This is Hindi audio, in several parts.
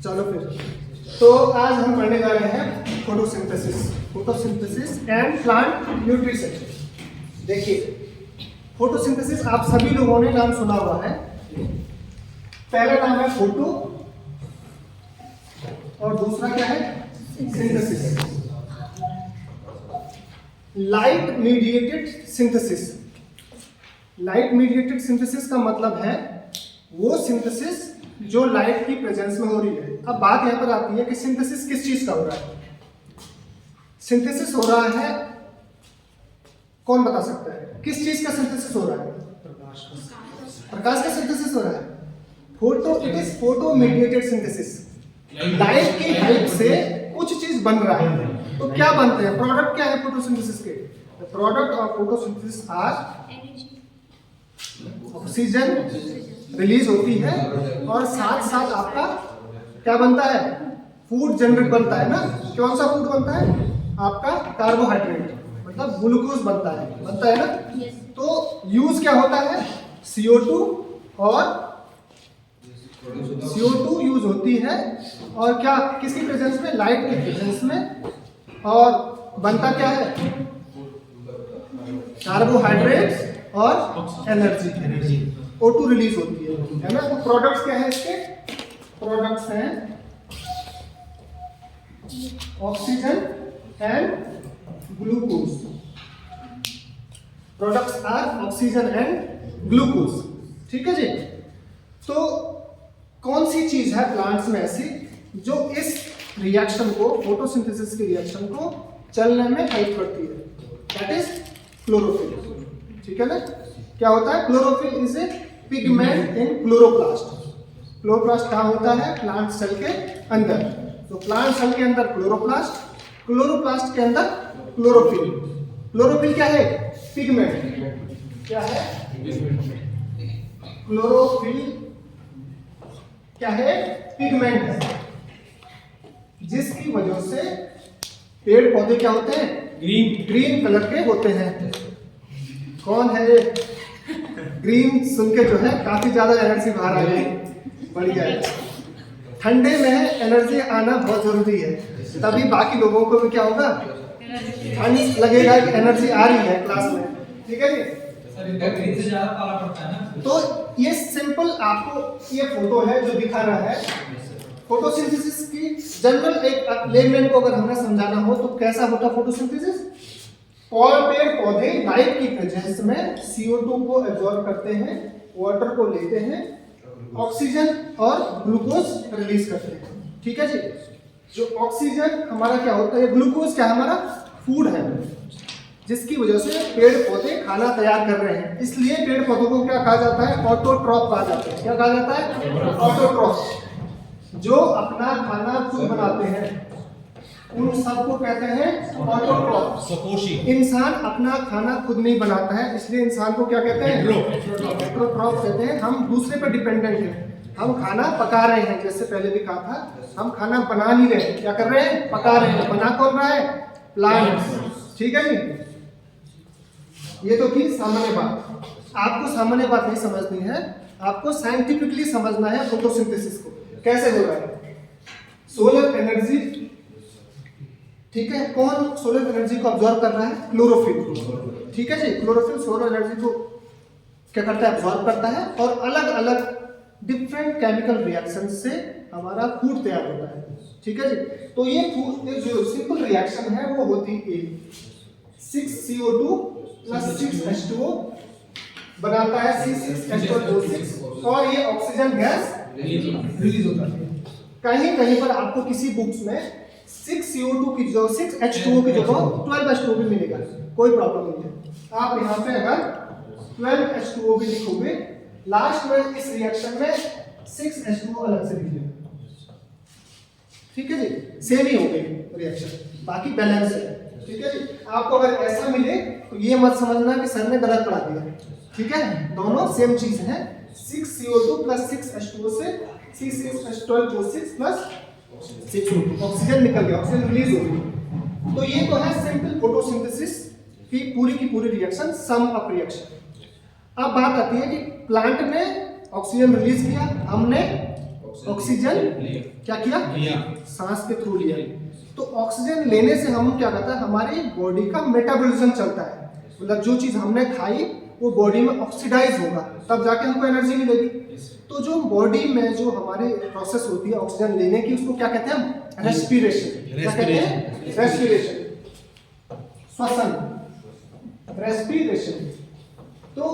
चलो फिर, तो आज हम पढ़ने जा रहे हैं फोटोसिंथेसिस एंड प्लांट न्यूट्रिशन। देखिए, फोटोसिंथेसिस आप सभी लोगों ने नाम सुना हुआ है। पहला नाम है फोटो और दूसरा क्या है? Synthesis. Light mediated synthesis. Light mediated synthesis का मतलब है वो सिंथेसिस जो लाइट की प्रेजेंस में हो रही है। अब बात यहां पर आती है कि सिंथेसिस किस चीज का हो रहा है। सिंथेसिस हो रहा है, कौन बता सकता है किस चीज का सिंथेसिस हो रहा है? प्रकाश का सिंथेसिस हो रहा है। It is photo mediated synthesis. Light की हेल्प से कुछ चीज बन रहा है। तो क्या बनते हैं? प्रोडक्ट क्या है फोटोसिंथेसिस के? The product of photosynthesis are oxygen release होती है और साथ साथ आपका क्या बनता है? फूड जनरेट बनता है ना। कौन सा फूड बनता है? आपका कार्बोहाइड्रेट, मतलब ग्लूकोज बनता है ना। तो यूज क्या होता है? CO2 और CO2 यूज होती है और क्या किसकी प्रेजेंस में? लाइट की प्रेजेंस में। और बनता क्या है? कार्बोहाइड्रेट्स और एनर्जी O2 रिलीज होती है ना। तो प्रोडक्ट्स क्या है इसके? प्रोडक्ट्स हैं oxygen and glucose. Products are oxygen and glucose. ठीक है जी। तो कौन सी चीज है प्लांट्स में ऐसी जो इस रिएक्शन को, फोटोसिंथेसिस के रिएक्शन को चलने में हेल्प करती है? That is chlorophyll. ठीक है ना। क्या होता है? Chlorophyll is a pigment in chloroplast. Chloroplast कहाँ होता है? प्लांट सेल के अंदर। तो प्लांट सेल के अंदर क्लोरोप्लास्ट, क्लोरोप्लास्ट के अंदर क्लोरोफिल। क्लोरोफिल क्या है? पिगमेंट। क्या है? क्लोरोफिल क्या है? पिगमेंट है, जिसकी वजह से पेड़ पौधे क्या होते हैं? ग्रीन कलर के होते हैं। कौन है ये? ग्रीन सुन के जो है काफी ज्यादा एनर्जी बाहर आ गई। बढ़िया है। ठंडे में एनर्जी आना बहुत जरूरी है, तभी बाकी लोगों को भी क्या होगा? ठंड लगेगा कि एनर्जी आ रही है क्लास में। ठीक है जी। तो ये सिंपल आपको ये फोटो है जो दिखा रहा है फोटोसिंथेसिस की जनरल। एक लेमैन को अगर हमें समझाना हो तो कैसा होता फोटोसिंथेसिस? और पेड़ पौधे लाइट की प्रेजेंस में CO2 को एब्जॉर्ब करते हैं, वाटर को लेते हैं, ऑक्सीजन और ग्लूकोज रिलीज करते हैं। ठीक है जी। जो ऑक्सीजन हमारा क्या होता है? ग्लूकोज क्या हमारा फूड है, जिसकी वजह से पेड़ पौधे खाना तैयार कर रहे हैं। इसलिए पेड़ पौधों को क्या कहा जाता है? ऑटोट्रॉफ कहा जाता है। क्या कहा जाता है? ऑटोट्रॉफ। जो अपना खाना खुद बनाते हैं उन सबको कहते हैं ऑटोट्रॉफ। इंसान अपना खाना खुद नहीं बनाता है, इसलिए इंसान को क्या कहते हैं? हेटेरोट्रॉफ कहते हैं। हम दूसरे पर डिपेंडेंट हैं। हम खाना पका रहे हैं, जैसे पहले भी कहा था, हम खाना बना नहीं रहे। क्या कर रहे हैं? पका रहे हैं। बना कौन रहा है? प्लांट्स। ठीक है जी। ये तो की सामान्य बात। आपको सामान्य बात नहीं समझनी है, आपको साइंटिफिकली समझना है फोटोसिंथेसिस को कैसे हो रहा है। सोलर एनर्जी, ठीक है, कौन सोलर एनर्जी को ऑब्जॉर्व कर रहा है? क्लोरोफिल। ठीक है जी। क्लोरोफिल सोलर एनर्जी को क्या करता है? ऑब्जॉर्व करता है और अलग अलग डिफरेंट केमिकल रिएक्शन से हमारा फूड तैयार होता है। ठीक है जी। तो ये फूड जो सिंपल रिएक्शन है वो होती है 6CO2 + 6H2O बनाता है C6H12O6 और ये ऑक्सीजन गैस रिलीज होता है। कहीं कहीं पर आपको किसी बुक्स में 6CO2 की जो 6H2O की जगह 12H2O भी मिलेगा, कोई प्रॉब्लम नहीं है। आप यहाँ पे अगर 12H2O भी लिखोगे, लास्ट में इस रिएक्शन में 6H2O अलग से लिखिए। ठीक है जी। सेम ही हो गई रिएक्शन, बाकी बैलेंस है। ठीक है जी। आपको अगर ऐसा मिले तो ये मत समझना कि सर ने गलत पढ़ा दिया। ठीक है, दोनों सेम चीज है। 6CO2 + 6H2O से C6H12O6 + 6O2 ऑक्सीजन निकल गया, ऑक्सीजन रिलीज हो गई। तो ये तो है सिंपल फोटोसिंथेसिस की पूरी रिएक्शन, सम अप रिएक्शन। अब बात आती है कि प्लांट ने ऑक्सीजन रिलीज किया, हमने ऑक्सीजन क्या किया, सांस के थ्रू लिया। तो ऑक्सीजन लेने से हम क्या करता है, हमारी बॉडी का मेटाबॉलिज्म चलता है, मतलब जो चीज हमने खाई वो बॉडी में ऑक्सीडाइज होगा, तब जाके हमको एनर्जी मिलेगी। तो जो बॉडी में जो हमारी प्रोसेस होती है ऑक्सीजन लेने की, उसको क्या कहते हैं हम, रेस्पिरेशन। क्या कहते हैं, रेस्पिरेशन, श्वसन, रेस्पिरेशन। तो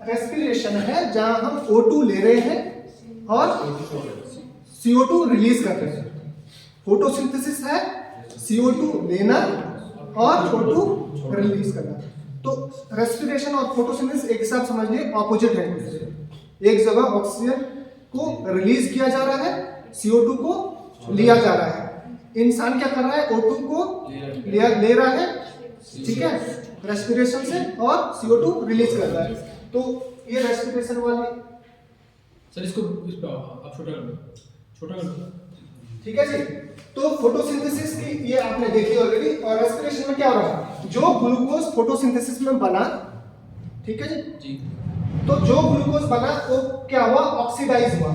रेस्पिरेशन है जहां हम O2 ले रहे हैं और CO2 रिलीज कर रहे हैं। फोटोसिंथेसिस है CO2 लेना और O2 रिलीज करना। तो रेस्पिरेशन और फोटोसिंथेसिस एक हिसाब समझ लिए ऑपोजिट है। एक जगह ऑक्सीजन को रिलीज किया जा रहा है, CO2 को लिया जा रहा है। इंसान क्या कर रहा है, O2 को ले रहा है, ठीक है, रेस्पिरेशन से, और CO2 रिलीज कर रहा है। तो ये रेस्पिरेशन वाली, सर इसको इस पे आप छोटा कर दो, छोटा कर दो, ठीक है जी। तो फोटोसिंथेसिस की ये आपने देखी ऑलरेडी। और रेस्पिरेशन में क्या हो रहा है, जो ग्लूकोज फोटोसिंथेसिस में बना, ठीक है जी, तो जो ग्लूकोज बना वो क्या हुआ, ऑक्सीडाइज हुआ।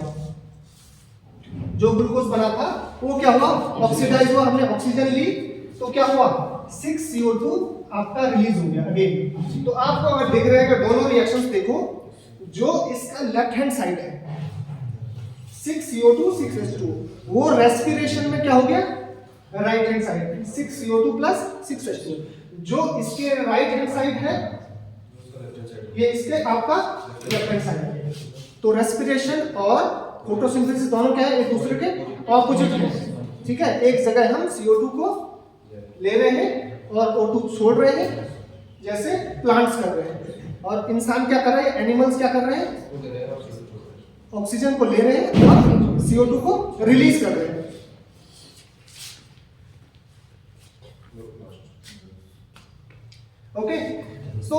जो ग्लूकोज बना था वो क्या हुआ, ऑक्सीडाइज हुआ। हमने ऑक्सीजन ली तो क्या हुआ, 6CO2 आपका रिलीज हो गया अगेन। तो आपको अगर दिख रहा है कि दोनों रिएक्शंस देखो, जो इसका लेफ्ट हैंड साइड है 6CO2 6H2, वो रेस्पिरेशन में क्या हो गया, right hand side 6CO2 plus 6H2। जो इसके राइट हैंड साइड है ये इसके आपका लेफ्ट हैंड साइड है। तो रेस्पिरेशन और फोटोसिंथेसिस दोनों क्या है, एक दूसरे के ऑपोजिट है, ठीक है। एक जगह हम CO2 को ले रहे हैं और O2 छोड़ रहे हैं, जैसे प्लांट्स कर रहे हैं। और इंसान क्या कर रहे हैं, एनिमल्स क्या कर रहे हैं, ऑक्सीजन को ले रहे हैं और CO2 को रिलीज कर रहे हैं। ओके, सो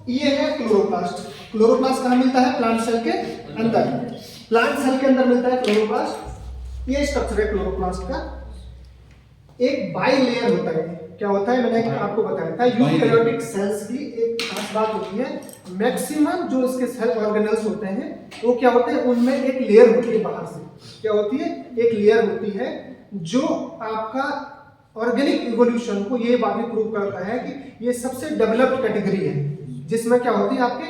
ये है क्लोरोप्लास्ट। क्लोरोप्लास्ट कहाँ मिलता है, प्लांट सेल के अंदर। प्लांट सेल के अंदर मिलता है क्लोरोप्लास्ट। ये स्ट्रक्चर है क्लोरोप्लास्ट का। एक बाई लेयर होता है। क्या होता है, मैंने आपको बताया था, यूकैरियोटिक सेल्स की एक खास बात होती है, मैक्सिमम जो इसके सेल ऑर्गेनल्स होते हैं वो क्या होते हैं, उनमें एक लेयर होती है बाहर से। क्या होती है, एक लेयर होती है जो आपका ऑर्गेनिक इवोल्यूशन को ये बात प्रूव करता है कि ये सबसे डेवलप्ड कैटेगरी है, जिसमें क्या होती है, आपके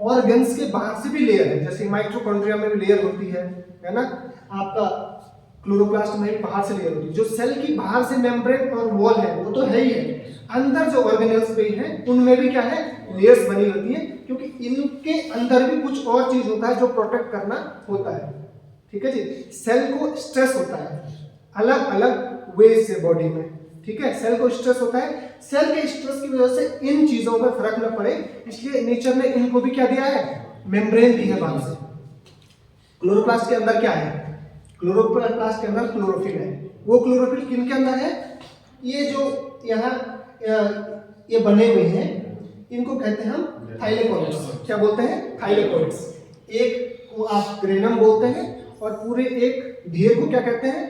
ऑर्गन्स के बाहर से भी लेयर है। जैसे माइटोकॉन्ड्रिया में भी लेयर होती है ना, आपका क्लोरोप्लास्ट में भी बाहर से लेयर होती है। जो सेल की बाहर से मेम्ब्रेन और वॉल है वो तो है ही है, अंदर जो ऑर्गेनल्स पे हैं उनमें भी क्या है, लेयर्स बनी होती है, क्योंकि इनके अंदर भी कुछ और चीज होता है जो प्रोटेक्ट करना होता है, ठीक है जी। सेल को स्ट्रेस होता है अलग अलग वेज से बॉडी में, ठीक है, सेल को स्ट्रेस होता है। सेल के स्ट्रेस की वजह से इन चीजों में फर्क न पड़े, इसलिए नेचर ने इनको भी क्या दिया है, मेम्ब्रेन दी है बाहर से। क्लोरोप्लास्ट के अंदर क्या है, क्लोरोप्लास्ट के अंदर क्लोरोफिल है। वो क्लोरोफिल किन के अंदर है, ये जो यहाँ ये बने हुए हैं इनको कहते हैं हम थाइलेकोइड्स। क्या बोलते हैं, थाइलेकोइड्स। एक को आप ग्रेनम बोलते हैं और पूरे एक ढेर को क्या कहते हैं,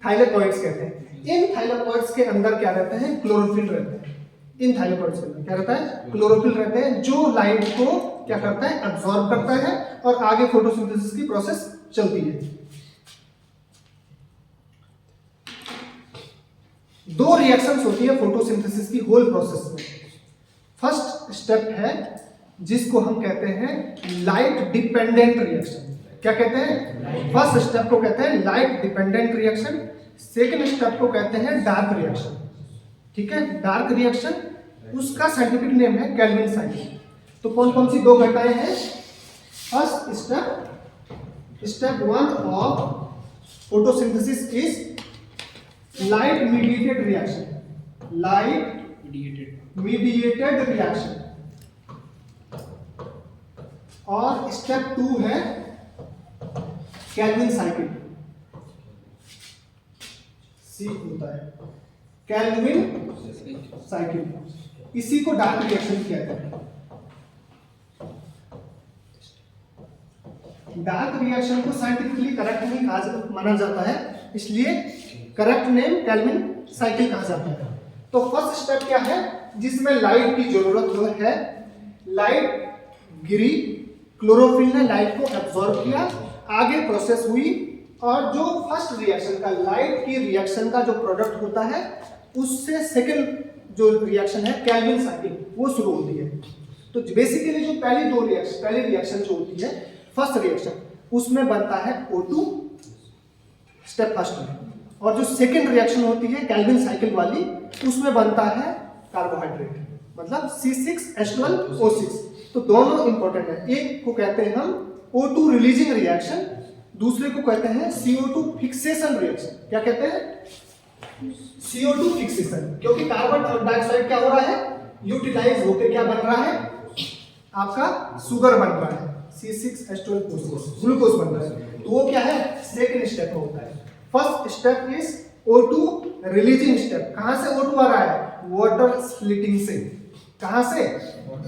थाइलेकोइड्स कहते हैं। इन थाइलेकोइड्स के अंदर क्या रहते हैं, क्लोरोफिल रहते हैं। इन थाइलेकोइड्स के अंदर क्या रहता है, क्लोरोफिल रहते हैं, जो लाइट को क्या करता है, अब्सॉर्ब करता है और आगे फोटोसिंथेसिस की प्रोसेस चलती है। दो रिएक्शंस होती है फोटोसिंथेसिस की होल प्रोसेस में। फर्स्ट स्टेप है जिसको हम कहते हैं लाइट डिपेंडेंट रिएक्शन। क्या कहते हैं, फर्स्ट स्टेप को कहते हैं light dependent reaction. Second step को कहते हैं डार्क रिएक्शन, ठीक है। डार्क रिएक्शन उसका साइंटिफिक नेम है केल्विन साइकिल। तो कौन कौन सी दो घटनाएं हैं, first step one of photosynthesis is light mediated reaction. Light mediated reaction. और स्टेप टू है केल्विन साइकिल। सी होता है केल्विन साइकिल। इसी को डार्क रिएक्शन कहते हैं। डार्क रिएक्शन को साइंटिफिकली करेक्ट नहीं माना जाता है, इसलिए करेक्ट नेम केल्विन साइकिल कहा जाता है। तो फर्स्ट स्टेप क्या है, जिसमें लाइट की जरूरत है। लाइट गिरी, क्लोरोफिल ने लाइट को एब्जॉर्ब किया, आगे प्रोसेस हुई और जो फर्स्ट रिएक्शन का लाइट की रिएक्शन का जो प्रोडक्ट होता है उससे सेकंड जो रिएक्शन है केल्विन साइकिल वो शुरू होती है। तो बेसिकली जो पहली रिएक्शन जो होती है फर्स्ट रिएक्शन उसमें बनता है O2 स्टेप फर्स्ट में, और जो सेकंड रिएक्शन होती है केल्विन साइकिल वाली उसमें बनता है कार्बोहाइड्रेट, मतलब C6H12O6। तो दोनों इंपॉर्टेंट है। एक को कहते हैं हम O2 रिलीजिंग रिएक्शन, दूसरे को कहते हैं CO2 फिक्सेशन रिएक्शन। क्या कहते हैं? CO2 फिक्सेशन, क्योंकि कार्बन डाइऑक्साइड क्या हो रहा है, यूटिलाइज होकर क्या बन रहा है, आपका शुगर बन रहा है, C6H12O6 ग्लूकोज बन रहा है। तो वो क्या है, सेकंड स्टेप में होता है। First step is O2 releasing step. कहां से O2 आ रहा है, वाटर स्प्लिटिंग से। कहां से,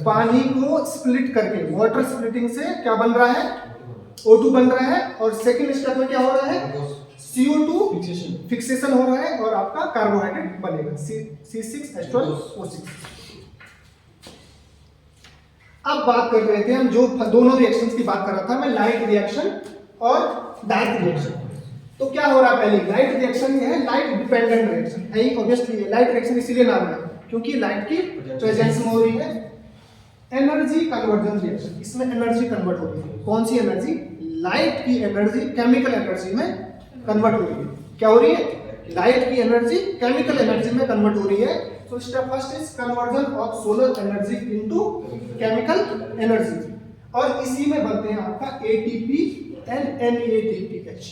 पानी को स्प्लिट करके वाटर स्प्लिटिंग से क्या बन रहा है, O2 बन रहा है। और सेकंड स्टेप में क्या हो रहा है, CO2 फिक्सेशन हो रहा है और आपका कार्बोहाइड्रेट बनेगा C6H12O6। अब बात कर रहे थे हम जो दोनों रिएक्शंस की बात कर रहा था मैं, लाइट रिएक्शन और डार्क रिएक्शन। तो क्या हो रहा है, पहले लाइट रिएक्शन ये है, लाइट डिपेंडेंट रिएक्शन है। ऑब्वियसली लाइट रिएक्शन इसीलिए नाम है क्योंकि लाइट की प्रेजेंस में हो रही है। एनर्जी कन्वर्जन रिएक्शन, इसमें एनर्जी कन्वर्ट हो रही है। कौन सी एनर्जी, लाइट की एनर्जी केमिकल एनर्जी में कन्वर्ट हो रही है। क्या हो रही है, लाइट की एनर्जी केमिकल एनर्जी में कन्वर्ट हो रही है। तो step first is conversion of solar energy into chemical energy, और इसी में बनते हैं आपका ATP एंड NADPH।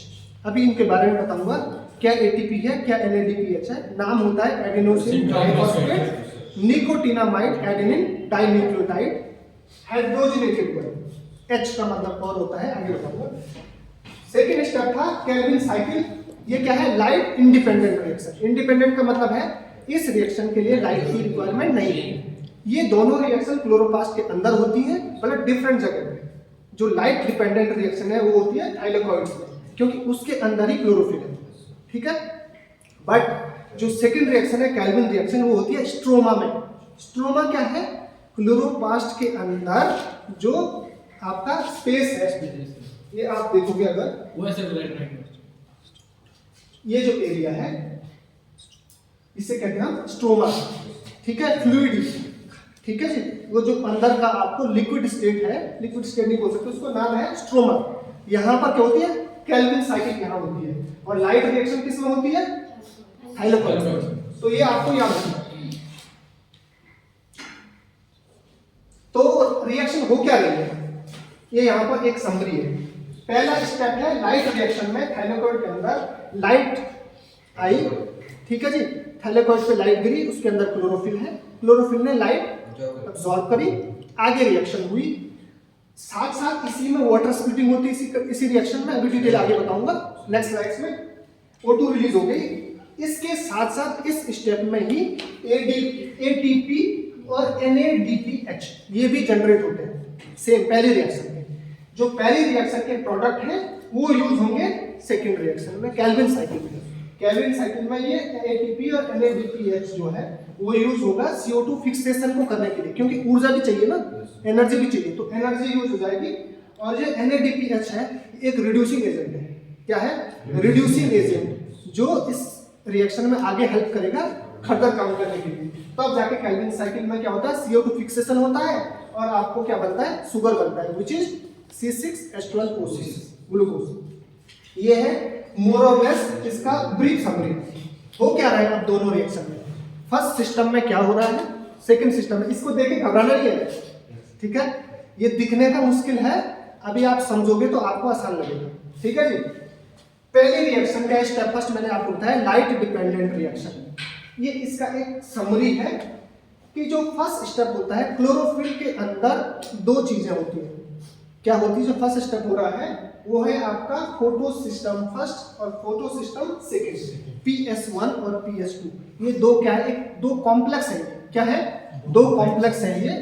अभी इनके बारे में बताऊंगा, क्या ATP है, क्या NADPH है। नाम होता है adenosine triphosphate nicotinamide adenine dinucleotide hydrogenated bond. H का मतलब और होता है, आगे बताऊंगा। सेकेंड स्टेप था केल्विन साइकिल। ये क्या है, लाइट इंडिपेंडेंट रिएक्शन। इंडिपेंडेंट का मतलब है इस रिएक्शन के लिए लाइट की रिक्वायरमेंट नहीं है। ये दोनों रिएक्शन क्लोरोप्लास्ट के अंदर होती है, मतलब डिफरेंट जगह पे। जो लाइट डिपेंडेंट रिएक्शन है वो होती है थाइलाकॉइड्स में, क्योंकि उसके अंदर ही क्लोरोफिल है, ठीक है। बट जो सेकंड रिएक्शन है केल्विन रिएक्शन, वो होती है स्ट्रोमा में। स्ट्रोमा क्या है, क्लोरोप्लास्ट के अंदर जो आपका स्पेस है, ये आप देखोगे अगर वो ऐसे लाइट ये जो एरिया है इसे कहते हैं हम स्ट्रोमा, ठीक है, फ्लूइड, ठीक है जी। वो जो अंदर का आपको लिक्विड स्टेट है, लिक्विड स्टेट नहीं बोल सकते उसको, नाम है स्ट्रोमा। यहाँ पर क्या होती है, केल्विन साइकिल यहाँ होती है, और लाइट रिएक्शन किस में होती है, थाइलाकॉइड। तो ये आपको याद रखना। तो रिएक्शन हो क्या रही है, ये यहाँ पर एक समरी है। पहला स्टेप है लाइट रिएक्शन में, थाइलाकॉइड के अंदर लाइट आई, ठीक है जी। थाइलाकॉइड पे लाइट गिरी, उसके अंदर क्लोरोफिल है, क्लोरोफिल ने लाइट अब्सॉर्ब करी, आगे रिएक्शन हुई। साथ साथ इसी में वाटर स्प्लिटिंग होती है, इसी रिएक्शन में, अभी डिटेल आगे बताऊंगा नेक्स्ट स्लाइड्स में। O2 रिलीज हो गई, इसके साथ साथ इस स्टेप में ही ATP और NADPH ये भी जनरेट होते हैं, सेम पहली रिएक्शन में। जो पहली रिएक्शन के प्रोडक्ट हैं वो यूज होंगे सेकेंड रिएक्शन में, केल्विन साइकिल में। केल्विन साइकिल में ये ATP और NADPH जो है वो यूज होगा CO2 फिक्सेशन को करने के लिए, क्योंकि ऊर्जा भी चाहिए ना, एनर्जी भी चाहिए, तो एनर्जी यूज हो जाएगी। और जो NADPH है एक रिड्यूसिंग एजेंट है। क्या है, रिड्यूसिंग एजेंट, जो इस रिएक्शन में आगे हेल्प करेगा फर्दर काम करने के लिए। तब तो जाके केल्विन साइकिल में क्या होता है, CO2 फिक्सेशन होता है और आपको क्या बनता है, शुगर बनता है, विच इज C6H12O6 ग्लूकोज। ये है मोर और लेस इसका ब्रीफ समरी। हो क्या रहा है अब दोनों रिएक्शन में, फर्स्ट सिस्टम में क्या हो रहा है, सेकंड सिस्टम में। इसको देख के घबराना नहीं है, ठीक है। ये दिखने का मुश्किल है, अभी आप समझोगे तो आपको आसान लगेगा, ठीक है जी। पहली रिएक्शन का स्टेप फर्स्ट मैंने आपको बताया, लाइट डिपेंडेंट रिएक्शन। ये इसका एक समरी है कि जो फर्स्ट स्टेप होता है, क्लोरोफिल के अंदर दो चीजें होती हैं। क्या होती है, जो फर्स्ट स्टेप हो रहा है वो है आपका फोटो सिस्टम फर्स्ट और फोटो सिस्टम सेकेंड, PS1 और PS2। ये दो क्या है, एक दो कॉम्प्लेक्स है। क्या है, दो कॉम्प्लेक्स है ये।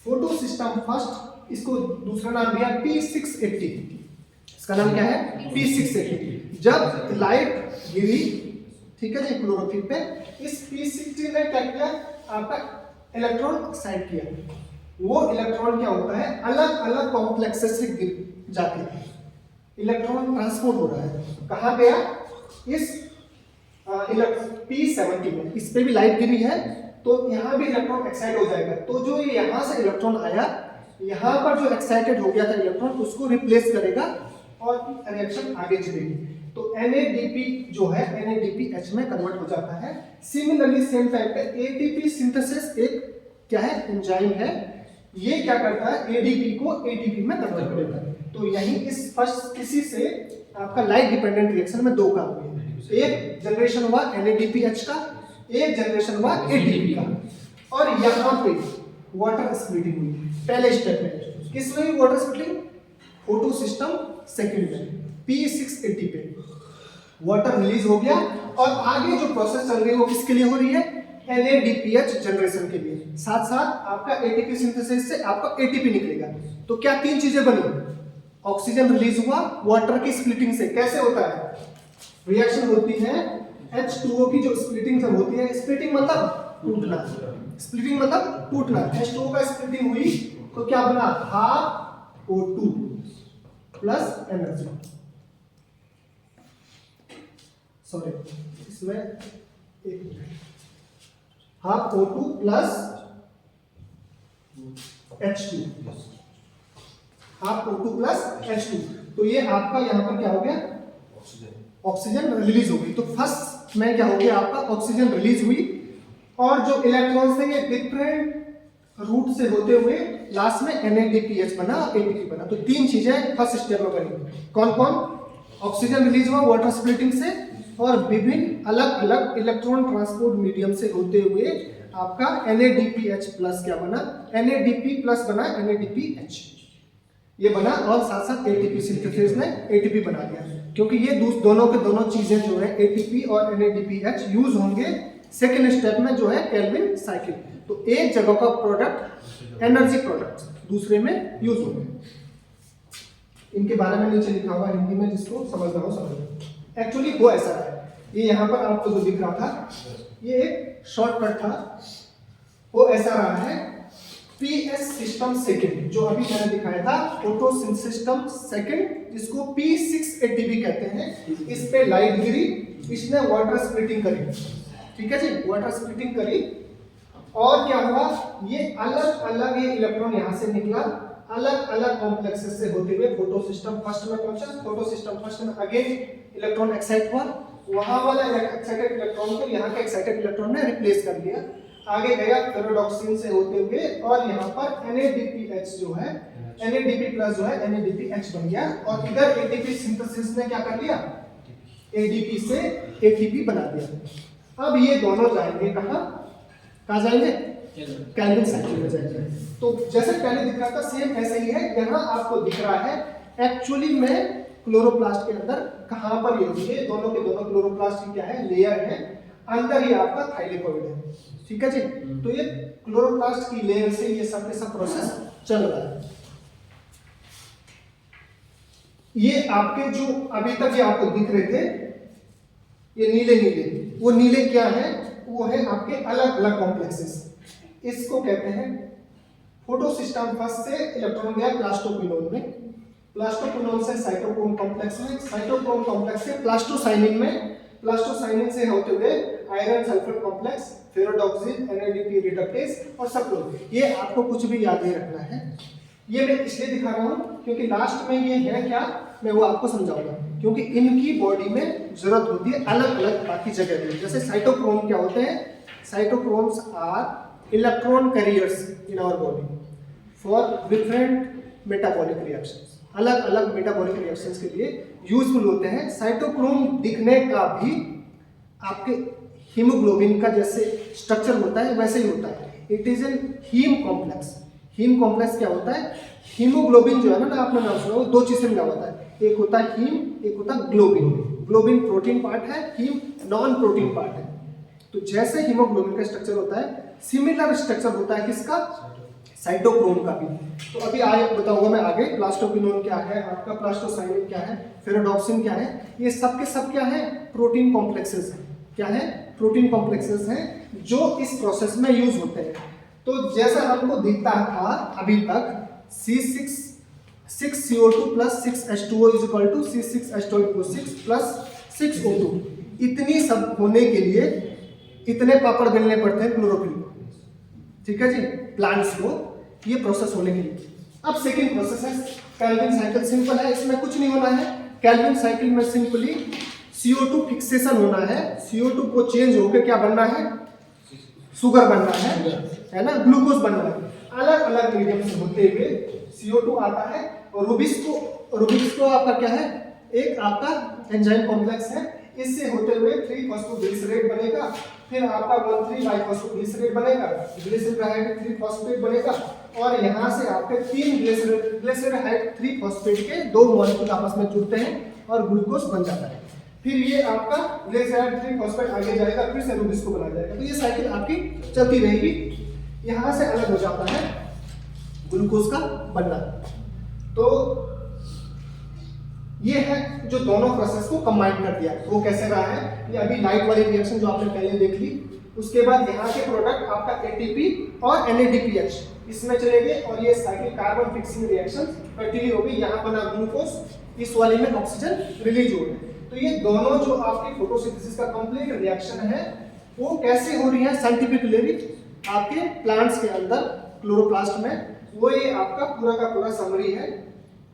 फोटो सिस्टम फर्स्ट, इसको दूसरा नाम दिया P680। इसका नाम क्या है, P680। जब लाइट गिरी, ठीक है जी, क्लोरोफिल पे, इस P60 ने क्या किया, आपका इलेक्ट्रॉन एक्साइट किया। वो इलेक्ट्रॉन क्या होता है, अलग अलग कॉम्प्लेक्सेस से गिर जाके इलेक्ट्रॉन ट्रांसपोर्ट हो रहा है। कहाँ गया, इस P70 में, इस पे भी लाइट गिरी है तो यहाँ भी इलेक्ट्रॉन एक्साइट हो जाएगा। तो जो ये यहाँ से इलेक्ट्रॉन आया, यहाँ पर जो एक्साइटेड हो गया था इलेक्ट्रॉन, उसको रिप्लेस करेगा और रिएक्शन आगे चलेगी। तो NADP जो है NADPH में कन्वर्ट हो जाता है। सिमिलरली सेम टाइप पे ATP सिंथेसिस एक क्या है, एंजाइम है, ये क्या करता है, ADP को ATP में कन्वर्ट कर देता है। तो यही इस फर्स्ट किसी से आपका लाइट डिपेंडेंट रिएक्शन में दो काम हुए, एक जनरेशन हुआ NADPH का, एक जनरेशन हुआ ATP का। और यहाँ पे वाटर स्प्लिटिंग हुई पहले स्टेप में। किसमें हुई water splitting, photo system second में P680 पे वाटर रिलीज हो गया। और आगे जो प्रोसेस चल रही है वो किसके लिए हो रही है, NADPH जनरेशन के लिए। साथ साथ आपका ATP सिंथेसिस से आपका ATP निकलेगा। तो क्या तीन चीजें बनी, ऑक्सीजन रिलीज हुआ वाटर की स्प्लिटिंग से। कैसे होता है, रिएक्शन होती है H2O की जो स्प्लिटिंग जब होती है, स्प्लिटिंग मतलब टूटना, स्प्लिटिंग मतलब टूटना। H2O का स्प्लिटिंग हुई तो क्या बना, half O2 plus energy, sorry इसमें एक half O2 plus H2, half O2 plus H2। तो ये आपका यहाँ पर क्या हो गया, ऑक्सीजन रिलीज हो गई। तो फर्स्ट में क्या हो गया, आपका ऑक्सीजन रिलीज हुई और जो इलेक्ट्रॉन्स थे ये डिफरेंट रूट से होते हुए लास्ट में NADPH बना और ATP बना। तो तीन चीजें फर्स्ट स्टेप में बनी, कौन कौन, ऑक्सीजन रिलीज हुआ वाटर स्प्लिटिंग से और विभिन्न अलग अलग इलेक्ट्रॉन ट्रांसपोर्ट मीडियम से होते हुए आपका NADPH प्लस क्या बना, NADP प्लस बना NADPH ये बना। और साथ साथ ATP सिंथेसिस ने ATP बना दिया, क्योंकि ये दोनों के दोनों चीजें जो है ATP और NADPH यूज होंगे सेकेंड स्टेप में जो है केल्विन साइकिल। तो एक जगह का प्रोडक्ट एनर्जी प्रोडक्ट दूसरे में यूज होंगे। इनके बारे में नीचे लिखा हुआ हिंदी में, जिसको समझना हो समझ लो। एक्चुअली वो ऐसा है, ये यहाँ पर आपको जो दिख रहा था ये एक शॉर्टकट था, वो ऐसा रहा है PS सिस्टम सेकंड, जो अभी मैंने दिखाया था फोटो सिस्टम सेकंड, जिसको P680 भी कहते हैं। इस पे लाइट गिरी, इसने वाटर स्प्लिटिंग करी, ठीक है जी, वाटर स्प्लिटिंग करी और क्या हुआ, ये अलग अलग ये इलेक्ट्रॉन यहाँ से निकला, अलग अलग कॉम्प्लेक्सेस से होते हुए फोटो सिस्टम फर्स्ट में पहुंचा। फोटो सिस्टम फर्स्ट में अगेन इलेक्ट्रॉन एक्साइट हुआ, वहां वाला एक्साइटेड इलेक्ट्रॉन को यहाँ के एक्साइटेड इलेक्ट्रॉन ने रिप्लेस कर दिया, आगे गया फेरोडॉक्सिन से होते हुए और यहाँ पर NADPH जो है NADP प्लस जो है NADPH बन गया। और इधर ATP सिंथेसिस ने क्या कर लिया, ADP से ATP बना दिया। अब ये दोनों जाएंगे कहाँ जाएंगे, केल्विन साइकिल में जाएंगे। तो जैसे पहले दिख रहा था सेम ऐसे ही है, यहाँ आपको दिख रहा है एक्चुअली में क्लोरोप्लास्ट के अंदर कहाँ पर ये होती है, दोनों के दोनों क्लोरोप्लास्ट की क्या है, लेयर है, अंदर ही आपका थाइलेकोइड है, ठीक है जी। तो ये क्लोरोप्लास्ट की लेयर से ये सब के सब प्रोसेस चल रहा है। ये आपके जो अभी तक ये आपको दिख रहे थे ये नीले नीले, वो नीले क्या है, वो है आपके अलग अलग कॉम्प्लेक्सेस। इसको कहते हैं फोटो सिस्टम फर्स्ट से इलेक्ट्रॉन गया प्लास्टोक्विनोन में, प्लास्टोक्विनोन से साइटोक्रोम कॉम्प्लेक्स में, साइटोक्रोम कॉम्प्लेक्स से प्लास्टोसाइनिन में, प्लास्टोसाइनिन से होते हुए iron sulphur complex, ferredoxin, NADP reductase और सब लोग। ये आपको कुछ भी याद नहीं रखना है, ये मैं इसलिए दिखा रहा हूँ क्योंकि लास्ट में ये है क्या, मैं वो आपको समझाऊंगा, क्योंकि इनकी बॉडी में जरूरत होती है अलग अलग बाकी जगह में। जैसे साइटोक्रोम क्या होते हैं, cytochromes are electron carriers in our body for different metabolic reactions, अलग अलग मेटाबॉलिक रिएक्शंस के लिए यूजफुल होते हैं। साइटोक्रोम दिखने का भी आपके हीमोग्लोबिन का जैसे स्ट्रक्चर होता है वैसे ही होता है, it is an haem complex. Haem complex क्या होता है, हीमोग्लोबिन जो है ना, आपने नाम सुना हो, दो चीज से मिला होता है, एक होता है हीम, एक होता है ग्लोबिन। ग्लोबिन प्रोटीन पार्ट है, हीम नॉन प्रोटीन पार्ट है। तो जैसे हीमोग्लोबिन का स्ट्रक्चर होता है, सिमिलर स्ट्रक्चर होता है किसका, साइटोक्रोम का भी। तो अभी आगे बताऊंगा मैं आगे, प्लास्टोक्विनोन क्या है, आपका प्लास्टोसाइनिन क्या है, फेरोडॉक्सिन क्या है, ये सब के सब क्या है, प्रोटीन कॉम्प्लेक्सेस हैं। क्या है, प्रोटीन कॉम्प्लेक्सेस हैं जो इस प्रोसेस में यूज होते हैं। तो जैसा हमको दिखता था अभी तक C6CO2 plus 6H2O is equal to C6H12O6 plus 6O2, इतनी सब होने के लिए इतने पापड़ बेलने पड़ते हैं क्लोरोफिल को, ठीक है जी, प्लांट्स को ये प्रोसेस होने के लिए। अब सेकेंड प्रोसेस है कैल्विन साइकिल। सिंपल है, इसमें कुछ नहीं होना है। कैल्विन साइकिल में सिंपली CO2 फिक्सेशन होना है, CO2 को चेंज होकर क्या बनना है, शुगर बनना है ना, ग्लूकोज बनना है। अलग अलग मीडियम से होते हुए CO2 आता है और रूबिक्स को आपका क्या है, एक आपका एंजाइम कॉम्प्लेक्स है, इससे होते हुए 3-फॉस्फोग्लिसरेट बनेगा, फिर आपका 1,3-बाइफॉस्फोग्लिसरेट बनेगा, ग्लिसरॉल्डिहाइड 3-फॉस्फेट बनेगा, और यहाँ से आपके 3 ग्लिसरॉल्डिहाइड 3-फॉस्फेट के 2 मॉलिक्यूल आपस में जुड़ते हैं और ग्लूकोज बन जाता है। फिर ये आपका ग्लिसरॉल्डिहाइड 3-फॉस्फेट आगे जाएगा, फिर से रूबिक्स को बना जाएगा। तो ये साइकिल आपकी चलती रहेगी। यहाँ से अलग हो जाता है ग्लूकोज का बनना। तो ये है जो दोनों प्रोसेस को कंबाइन कर दिया। वो कैसे रहा है, ये अभी लाइट वाली रिएक्शन जो आपने पहले देख ली, उसके बाद यहाँ के प्रोडक्ट आपका ATP और NADPH इसमें चलेंगे और ये cycle carbon fixing reaction continue होगी। यहाँ बना ग्लूकोज, इस वाले में ऑक्सीजन रिलीज हो गए। तो ये दोनों जो आपकी फोटोसिंथेसिस का कंप्लीट रिएक्शन है वो कैसे हो रही है साइंटिफिकली आपके प्लांट्स के अंदर क्लोरोप्लास्ट में, वो ये आपका पूरा का पूरा समरी है।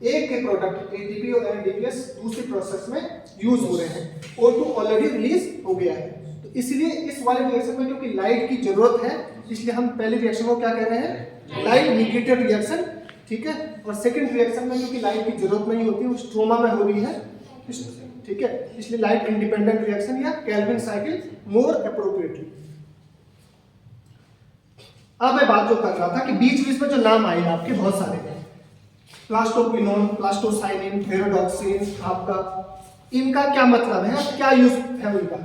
एक के प्रोडक्ट ATP और NADPH दूसरी प्रोसेस में यूज हो रहे हैं, O2 ऑलरेडी रिलीज हो गया है। तो इसलिए इस वाले रिएक्शन में क्योंकि लाइट की जरूरत है, इसलिए हम पहले रिएक्शन को क्या कह रहे हैं, लाइट मीडिएटेड रिएक्शन, ठीक है। और सेकंड रिएक्शन में क्योंकि लाइट की जरूरत नहीं होती, वो स्ट्रोमा में हो रही है, ठीक है, इसलिए लाइट इंडिपेंडेंट रिएक्शन या कैल्विन साइकिल मोर अप्रोप्रिएटली। अब मैं बात जो कर रहा था कि बीच बीच में जो नाम आए आपके बहुत सारे हैं, प्लास्टोक्विनोन, प्लास्टोसाइनिन, फेरोडॉक्सिन, आपका इनका क्या मतलब है, क्या यूज है उनका।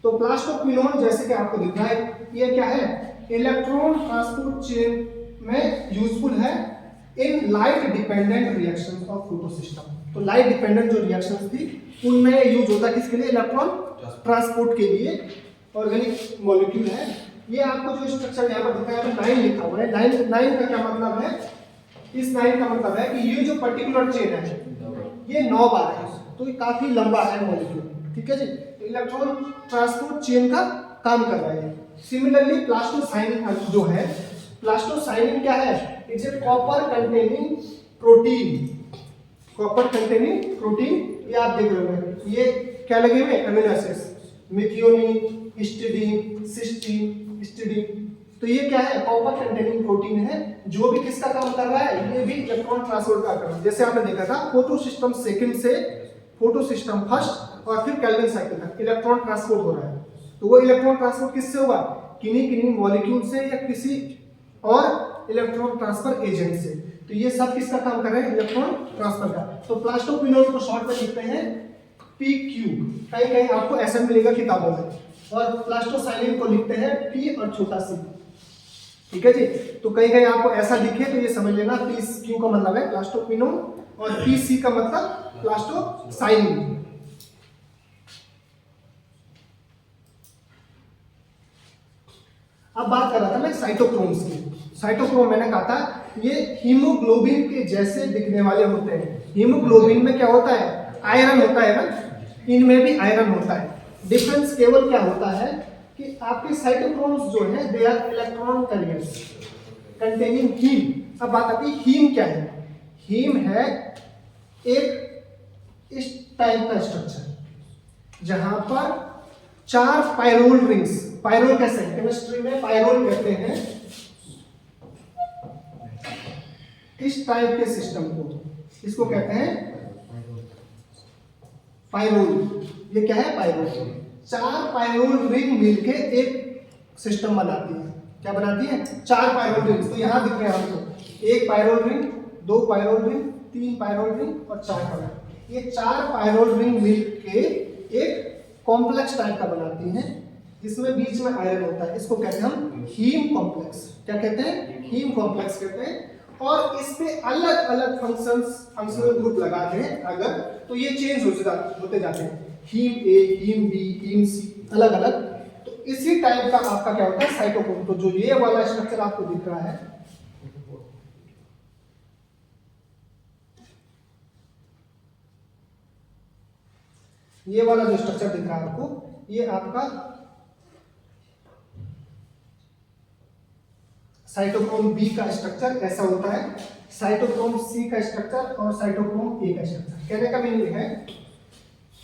तो प्लास्टोक्विनोन जैसे कि आपको दिख रहा है, ये क्या है, इलेक्ट्रॉन ट्रांसपोर्ट चेन में यूजफुल है in light dependent reactions of photosystem. तो लाइट डिपेंडेंट जो रिएक्शंस थी उनमें यूज होता है किसके लिए, इलेक्ट्रॉन ट्रांसपोर्ट के लिए। ऑर्गेनिक मॉलिक्यूल है ये। आपको जो स्ट्रक्चर यहाँ पर दिखाया है 9 लिखा हुआ है, 9 का क्या मतलब है, इस 9 का मतलब है कि ये जो पर्टिकुलर चेन है ये 9 बार है, तो ये काफी लंबा है मॉलिक्यूल, ठीक है जी। इलेक्ट्रॉन ट्रांसपोर्ट चेन का काम कर रहा है। सिमिलरली प्लास्टोसाइनिन जो है, प्लास्टोसाइनिन क्या है, it's a copper containing protein, copper containing protein. ये आप देख रहे हो, ये क्या लगे हुए amino acids, methionine, histidine, cysteine, histidine. तो ये क्या है, कॉपर कंटेनिंग प्रोटीन है, जो भी किसका काम कर रहा है, ये भी इलेक्ट्रॉन ट्रांसपोर्ट का काम। जैसे आपने देखा था फोटो सिस्टम सेकंड से फोटो सिस्टम फर्स्ट और फिर कैल्विन साइकिल तक इलेक्ट्रॉन ट्रांसपोर्ट हो रहा है। तो वो इलेक्ट्रॉन ट्रांसपोर्ट किससे हुआ, किन्हीं मॉलिक्यूल से या किसी और इलेक्ट्रॉन ट्रांसफर एजेंट से। तो ये सब किसका काम कर रहे हैं, इलेक्ट्रॉन ट्रांसफर का। तो प्लास्टोक्विनोन को शॉर्ट में लिखते हैं PQ, कहीं कहीं आपको ऐसा मिलेगा किताबों में, और प्लास्टोसाइनिन को लिखते हैं P और छोटा c, ठीक है जी। तो कहीं कहीं आपको ऐसा दिखे तो ये समझ लेना PQ का मतलब है प्लास्टोक्विनोन और PC का मतलब प्लास्टोसाइनिन। अब बात कर रहा था मैं साइटोक्रोम्स की। साइटोक्रोम मैंने कहा था ये हीमोग्लोबिन के जैसे दिखने वाले होते हैं। हीमोग्लोबिन में क्या होता है, आयरन होता है ना, इनमें भी आयरन होता है। डिफरेंस केवल क्या होता है कि आपके साइटोक्रोम्स जो है they are electron carriers containing haem. अब बात आती है हीम क्या है। हीम है एक इस टाइप का स्ट्रक्चर जहां पर 4 पायरोल रिंग्स, पायरोल कैसे है, केमिस्ट्री में पायरोल कहते हैं इस टाइप के सिस्टम को, इसको कहते हैं पायरोल। ये क्या है, पायरोल। 4 पायरोल रिंग मिलके एक सिस्टम बनाती है। क्या बनाती है, 4 पायरोल रिंग्स। तो यहां दिख रहे हैं आपको 1 pyrrole ring, 2 pyrrole ring, 3 pyrrole ring और 4 पायरोल। ये 4 पायरोल रिंग मिलके एक कॉम्प्लेक्स टाइप का बनाती हैं जिसमें बीच में आयरन होता है। इसको कहते हैं हम हीम कॉम्प्लेक्स। क्या कहते हैं, हीम कॉम्प्लेक्स कहते हैं। और इस पे अलग अलग फंक्शनल ग्रुप लगा दें अगर, तो ये चेंज होते जाते हैं, haem A, haem B, haem C, अलग अलग। तो इसी टाइप का आपका क्या होता है साइटोक्रोम। तो जो ये वाला स्ट्रक्चर आपको दिख रहा है, ये वाला जो स्ट्रक्चर दिख रहा है आपको, ये आपका साइटोक्रोम बी का स्ट्रक्चर ऐसा होता है, साइटोक्रोम सी का स्ट्रक्चर और साइटोक्रोम ए का स्ट्रक्चर। कहने का मीनिंग है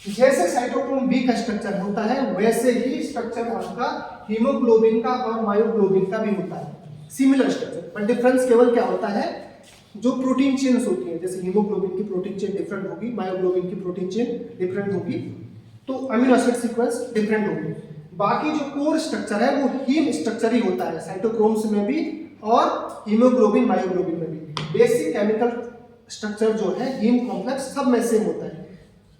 जैसे साइटोक्रोम बी का स्ट्रक्चर होता है वैसे ही स्ट्रक्चर आपका हीमोग्लोबिन का और मायोग्लोबिन का भी होता है, सिमिलर स्ट्रक्चर। पर डिफरेंस केवल क्या होता है, जो प्रोटीन चेन्स होती है, जैसे हीमोग्लोबिन की प्रोटीन चेन डिफरेंट होगी, मायोग्लोबिन की प्रोटीन चेन डिफरेंट होगी, तो अमीनो एसिड सीक्वेंस डिफरेंट होगी। बाकी जो कोर स्ट्रक्चर है वो हीम स्ट्रक्चर ही होता है, साइटोक्रोम्स में भी और हीमोग्लोबिन मायोग्लोबिन में भी। बेसिक केमिकल स्ट्रक्चर जो है हीम कॉम्प्लेक्स सब में सेम होता है।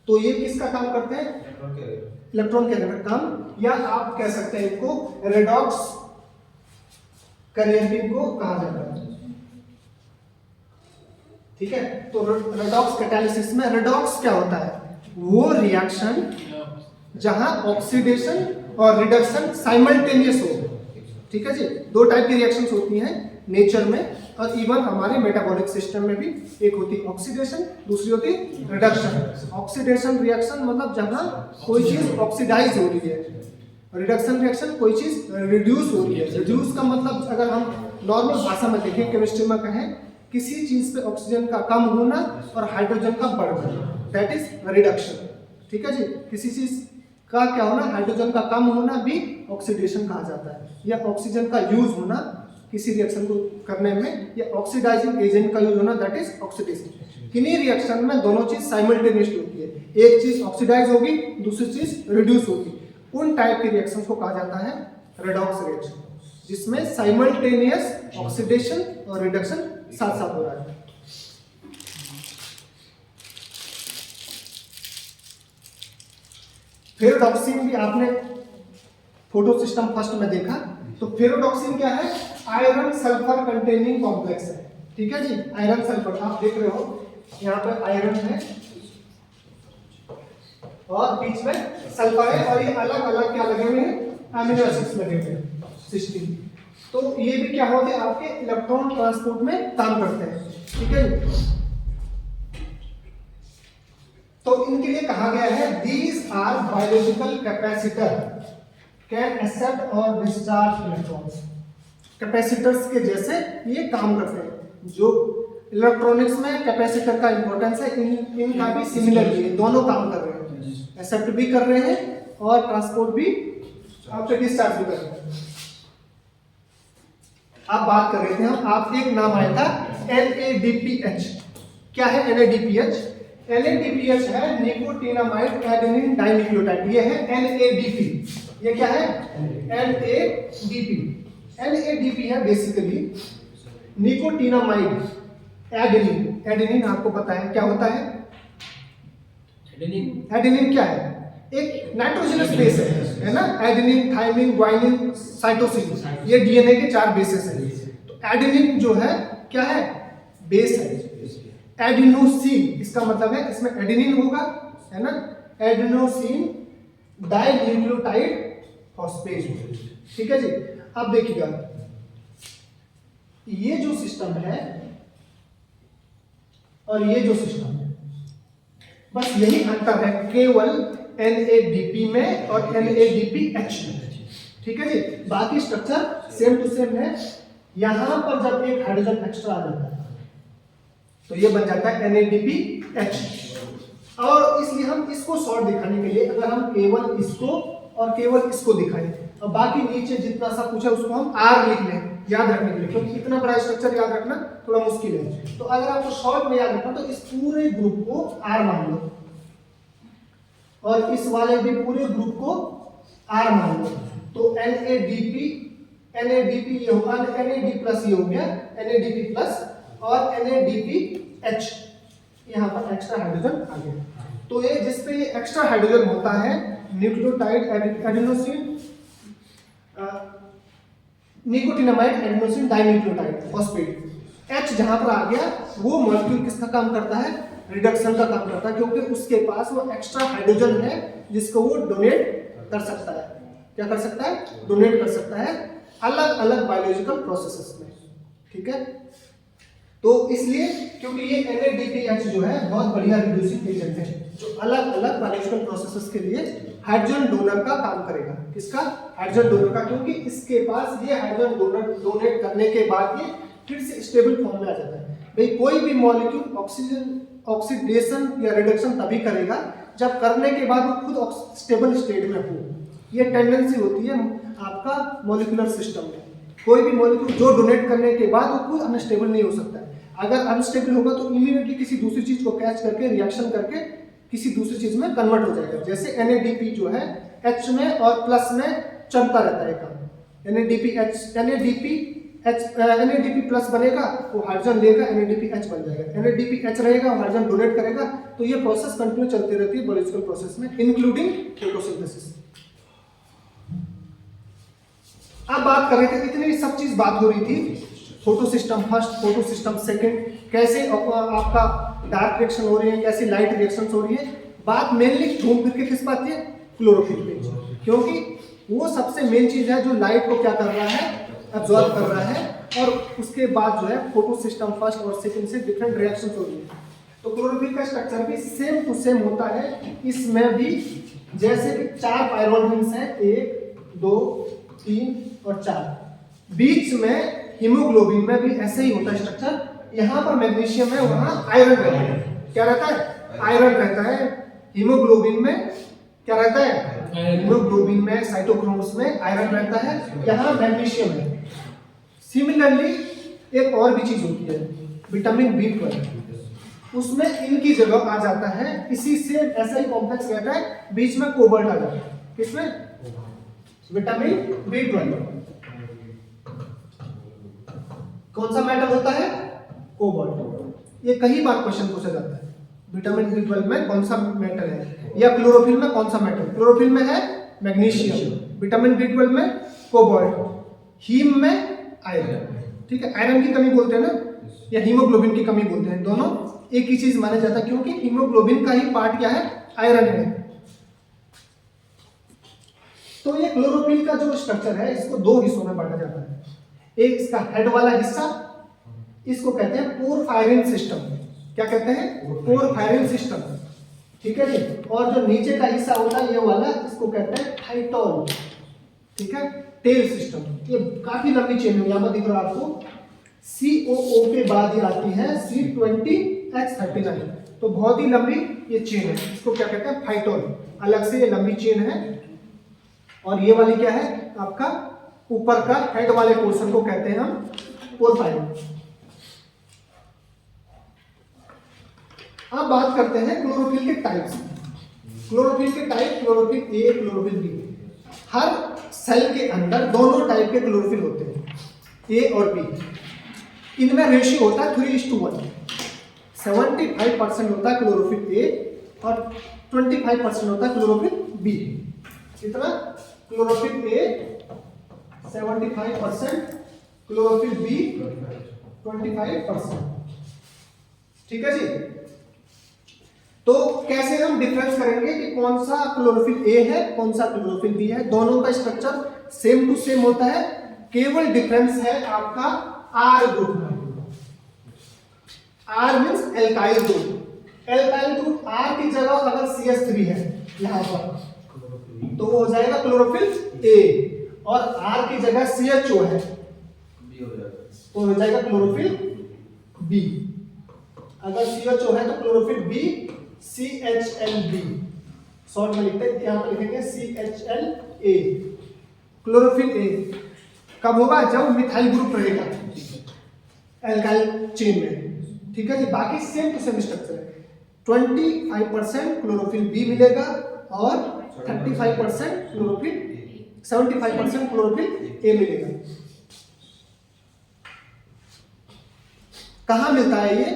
तो ये किसका काम करते हैं, इलेक्ट्रॉन कैरियर का काम, या आप कह सकते हैं इनको रेडॉक्स कैरियर को कहा जाता है। ठीक है, तो रेडॉक्स कैटालिसिस में रेडॉक्स क्या होता है, वो रिएक्शन जहां ऑक्सीडेशन और रिडक्शन साइमल्टेनियस हो। ठीक है जी, दो टाइप की रिएक्शंस होती हैं नेचर में और इवन हमारे मेटाबॉलिक सिस्टम में भी। एक होती है ऑक्सीडेशन, दूसरी होती है रिडक्शन। ऑक्सीडेशन रिएक्शन मतलब जहां कोई चीज ऑक्सीडाइज हो रही है, रिडक्शन रिएक्शन कोई चीज रिड्यूस हो रही है। रिड्यूस का मतलब अगर हम नॉर्मल भाषा में देखें, केमिस्ट्री में कहें, किसी चीज पे ऑक्सीजन का कम होना और हाइड्रोजन का बढ़ना, दैट इज रिडक्शन। ठीक है जी, किसी चीज का क्या होना, हाइड्रोजन का कम होना भी ऑक्सीडेशन कहा जाता है, या ऑक्सीजन का यूज होना किसी रिएक्शन को करने में, या ऑक्सीडाइजिंग एजेंट का यूज होना, दैट इज ऑक्सीडेशन। किन्हीं रिएक्शन में दोनों चीज साइमल्टेनियसली होती है, एक चीज ऑक्सीडाइज होगी, दूसरी चीज रिड्यूस होगी। उन टाइप के रिएक्शन को कहा जाता है रेडॉक्स रिएक्शन, जिसमें साइमल्टेनियस ऑक्सीडेशन और रिडक्शन साथ साथ हो रहा है। फेरोडॉक्सिन भी आपने फोटो सिस्टम फर्स्ट में देखा, तो फेरोडॉक्सिन क्या है, आयरन सल्फर कंटेनिंग कॉम्प्लेक्स है। ठीक है जी, आयरन सल्फर आप देख रहे हो, यहाँ पर आयरन है और बीच में सल्फर है, और ये अलग अलग क्या लगे हुए हैं, अमीनो एसिड्स लगे हुए हैं, सिस्टीन। तो ये भी क्या होते हैं, आपके इलेक्ट्रॉन ट्रांसपोर्ट में काम करते हैं। ठीक है, तो इनके लिए कहा गया है these are biological capacitor can accept और डिस्चार्ज इलेक्ट्रॉन्स। कैपेसिटर्स के जैसे ये काम करते हैं। जो इलेक्ट्रॉनिक्स में कैपेसिटर का इंपॉर्टेंस है, इनका भी सिमिलर है, दोनों काम कर रहे हैं, एक्सेप्ट भी कर रहे हैं और ट्रांसपोर्ट भी, आपसे डिस्चार्ज भी कर रहे हैं। आप बात कर रहे थे हम, आप एक नाम आया था NADPH। क्या है NADPH? NADPH है निकोटिनामाइड एडेनिन डाइन्यूक्लियोटाइड, ये है NADP। ये क्या है NADP। NADP है बेसिकली निकोटिनामाइड एडेनिन। एडेनिन आपको पता है क्या होता है, एडेनिन क्या है, एक नाइट्रोजनस बेस है ना, एडेनिन, थाइमिन, ग्वानिन, साइटोसिन, ये डीएनए के 4 बेसेस हैं। तो एडेनिन जो है क्या है, बेस है। एडिनोसिन इसका मतलब है इसमें एडेनिन होगा, है ना, एडिनोसिन डाइन्यूक्लियोटाइड फॉस्फेट। ठीक है जी, अब देखिएगा ये जो सिस्टम है और ये जो सिस्टम है, बस यही अंतर है केवल NADP में और NADPH में। ठीक है जी, बाकी स्ट्रक्चर सेम टू सेम है। यहां पर जब एक हाइड्रोजन एक्स्ट्रा आ जाता है तो ये बन जाता है NADPH। और इसलिए हम इसको शॉर्ट दिखाने के लिए अगर हम केवल इसको और केवल इसको दिखाएं और बाकी नीचे जितना सा पूछा उसको हम R लिख लें याद रखने के लिए, क्योंकि इतना बड़ा स्ट्रक्चर याद रखना थोड़ा मुश्किल है। तो अगर आपको शॉर्ट में याद रखना तो इस पूरे ग्रुप को R मान लो और इस वाले भी पूरे ग्रुप को R मान लो। तो NADP ये होगा, NAD प्लस ये हो गया NADP प्लस, और NADPH यहाँ पर एक्स्ट्रा हाइड्रोजन आ गया। तो ये जिसपे ये एक्स्ट्रा हाइड्रोजन होता है nucleotide adenosine nicotinamide adenosine dinucleotide phosphate. H जहां पर आ गया वो मॉलिक्यूल किसका काम करता है, रिडक्शन का काम करता है, क्योंकि उसके पास वो एक्स्ट्रा हाइड्रोजन है जिसको वो डोनेट कर सकता है। क्या कर सकता है, डोनेट कर सकता है अलग अलग बायोलॉजिकल प्रोसेसेस में, ठीक है। तो इसलिए क्योंकि ये NADPH जो है बहुत बढ़िया रिड्यूसिंग एजेंट है जो अलग अलग बायोलॉजिकल प्रोसेसेस के लिए हाइड्रोजन डोनर का काम करेगा। किसका, हाइड्रोजन डोनर का, क्योंकि इसके पास ये हाइड्रोजन डोनर डोनेट करने के बाद ये फिर से स्टेबल फॉर्म में आ जाता है। भाई कोई भी मॉलिक्यूल ऑक्सीडेशन या रिडक्शन तभी करेगा जब करने के बाद वो खुद स्टेबल स्टेट में हो। ये टेंडेंसी होती है आपका मॉलिक्यूलर सिस्टम में। कोई भी मॉलिक्यूल जो डोनेट करने के बाद वो खुद अनस्टेबल नहीं हो सकता है। अगर अनस्टेबल होगा तो इमीडिएटली किसी दूसरी चीज को कैच करके रिएक्शन करके किसी दूसरी चीज में कन्वर्ट हो जाएगा। जैसे NADP जो है H में और प्लस में चलता रहता है काम। NADP प्लस बनेगा वो हाइड्रोजन लेगा, NADPH बन जाएगा। NADPH रहेगा वो हाइड्रोजन डोनेट करेगा। तो ये प्रोसेस कंटिन्यू चलती रहती है बायोलॉजिकल प्रोसेस में, इंक्लूडिंग फोटोसिंथेसिस। अब बात कर रहे थे, इतनी सब चीज बात हो रही थी, photo system first, photo system second, कैसे आपका डार्क रिएक्शन हो रही है, कैसे लाइट रिएक्शंस हो रही है। बात मेनली घूम फिर के किस बात है, क्लोरोफिल पे, क्योंकि वो सबसे मेन चीज है जो लाइट को क्या कर रहा है, एब्जॉर्ब कर रहा है। और उसके बाद जो है फोटो सिस्टम फर्स्ट और सेकंड से डिफरेंट रिएक्शंस हो रही है। तो क्लोरोफिल का स्ट्रक्चर भी सेम टू सेम होता है। इसमें भी जैसे कि 4 पायरोल रिंग्स हैं, 1 2 3 और 4। बीच में हीमोग्लोबिन में भी ऐसे ही होता है स्ट्रक्चर। यहाँ पर मैग्नीशियम है, वहाँ आयरन रहता है। क्या रहता है, आयरन रहता है। हीमोग्लोबिन में क्या रहता है, हीमोग्लोबिन में साइटोक्रोम्स में आयरन रहता है, यहाँ मैग्नीशियम है। सिमिलरली एक और भी चीज होती है विटामिन B12, उसमें इनकी जगह आ जाता है, इसी से ऐसा ही कॉम्प्लेक्स रहता है, बीच में कोबाल्ट आ जाता है। किसमें, विटामिन B12। कौन सा मेटल होता है, कोबाल्ट। ये कई बार क्वेश्चन पूछा जाता है, विटामिन B12 में कौन सा मेटल है, या क्लोरोफिल में कौन सा मेटल। क्लोरोफिल में है मैग्नीशियम, विटामिन B12 में कोबाल्ट, हीम में आयरन। ठीक है, आयरन की कमी बोलते हैं ना, या हीमोग्लोबिन की कमी बोलते हैं, दोनों एक ही चीज माना जाता है, क्योंकि हीमोग्लोबिन का ही पार्ट क्या है, आयरन है। तो ये क्लोरोफिल का जो स्ट्रक्चर है इसको 2 हिस्सों में बांटा जाता है। एक इसका हेड वाला हिस्सा, इसको कहते हैं पोरफायरिन सिस्टम। क्या कहते हैं, पोरफायरिन सिस्टम। ठीक है जी। और जो नीचे का हिस्सा होता है ये वाला, इसको कहते हैं थाइटोल। ठीक है, टेल सिस्टम। ये काफी लंबी चेन है, यहां पर दिख रहा है आपको, COO के बाद ये आती है C20H39। तो बहुत ही लंबी ये चेन है, इसको क्या कहते हैं, फाइटोल। अलग से ये लंबी चेन है। और ये वाली क्या है, आपका ऊपर का हेड वाले पोर्शन को कहते हैं हम पोरफायरिन। अब बात करते हैं क्लोरोफिल के टाइप्स। क्लोरोफिल के type, chlorophyll A, chlorophyll B। हर सेल के अंदर दोनों टाइप के क्लोरोफिल होते हैं, A और B। इनमें रेशियो होता है 3:1। 75% होता है क्लोरोफिल A और 25% होता है क्लोरोफिल B। कितना, क्लोरोफिल A 75%, क्लोरोफिल B 25%। ठीक है जी। तो कैसे हम डिफरेंस करेंगे कि कौन सा क्लोरोफिल A है, कौन सा क्लोरोफिल B है। दोनों का स्ट्रक्चर सेम टू सेम होता है, केवल डिफरेंस है आपका R ग्रुप में। R means alkyl group. Alkyl group R की जगह अगर CH3 है यहां पर, तो वो हो जाएगा क्लोरोफिल A, और R की जगह CHO है तो हो जाएगा क्लोरोफिल B। अगर CHO है तो क्लोरोफिल B CHLB, शॉर्ट में लिखते हैं, यहां पर लिखेंगे CHLA। क्लोरोफिल A कब होगा, जब मिथाइल ग्रुप रहेगा एल्काइल चेन में। ठीक है जी। बाकी सेम टू सेम स्ट्रक्चर है। 25% क्लोरोफिल B मिलेगा और 35% क्लोरोफिल 75% क्लोरोफिल A मिलेगा। कहां मिलता है ये,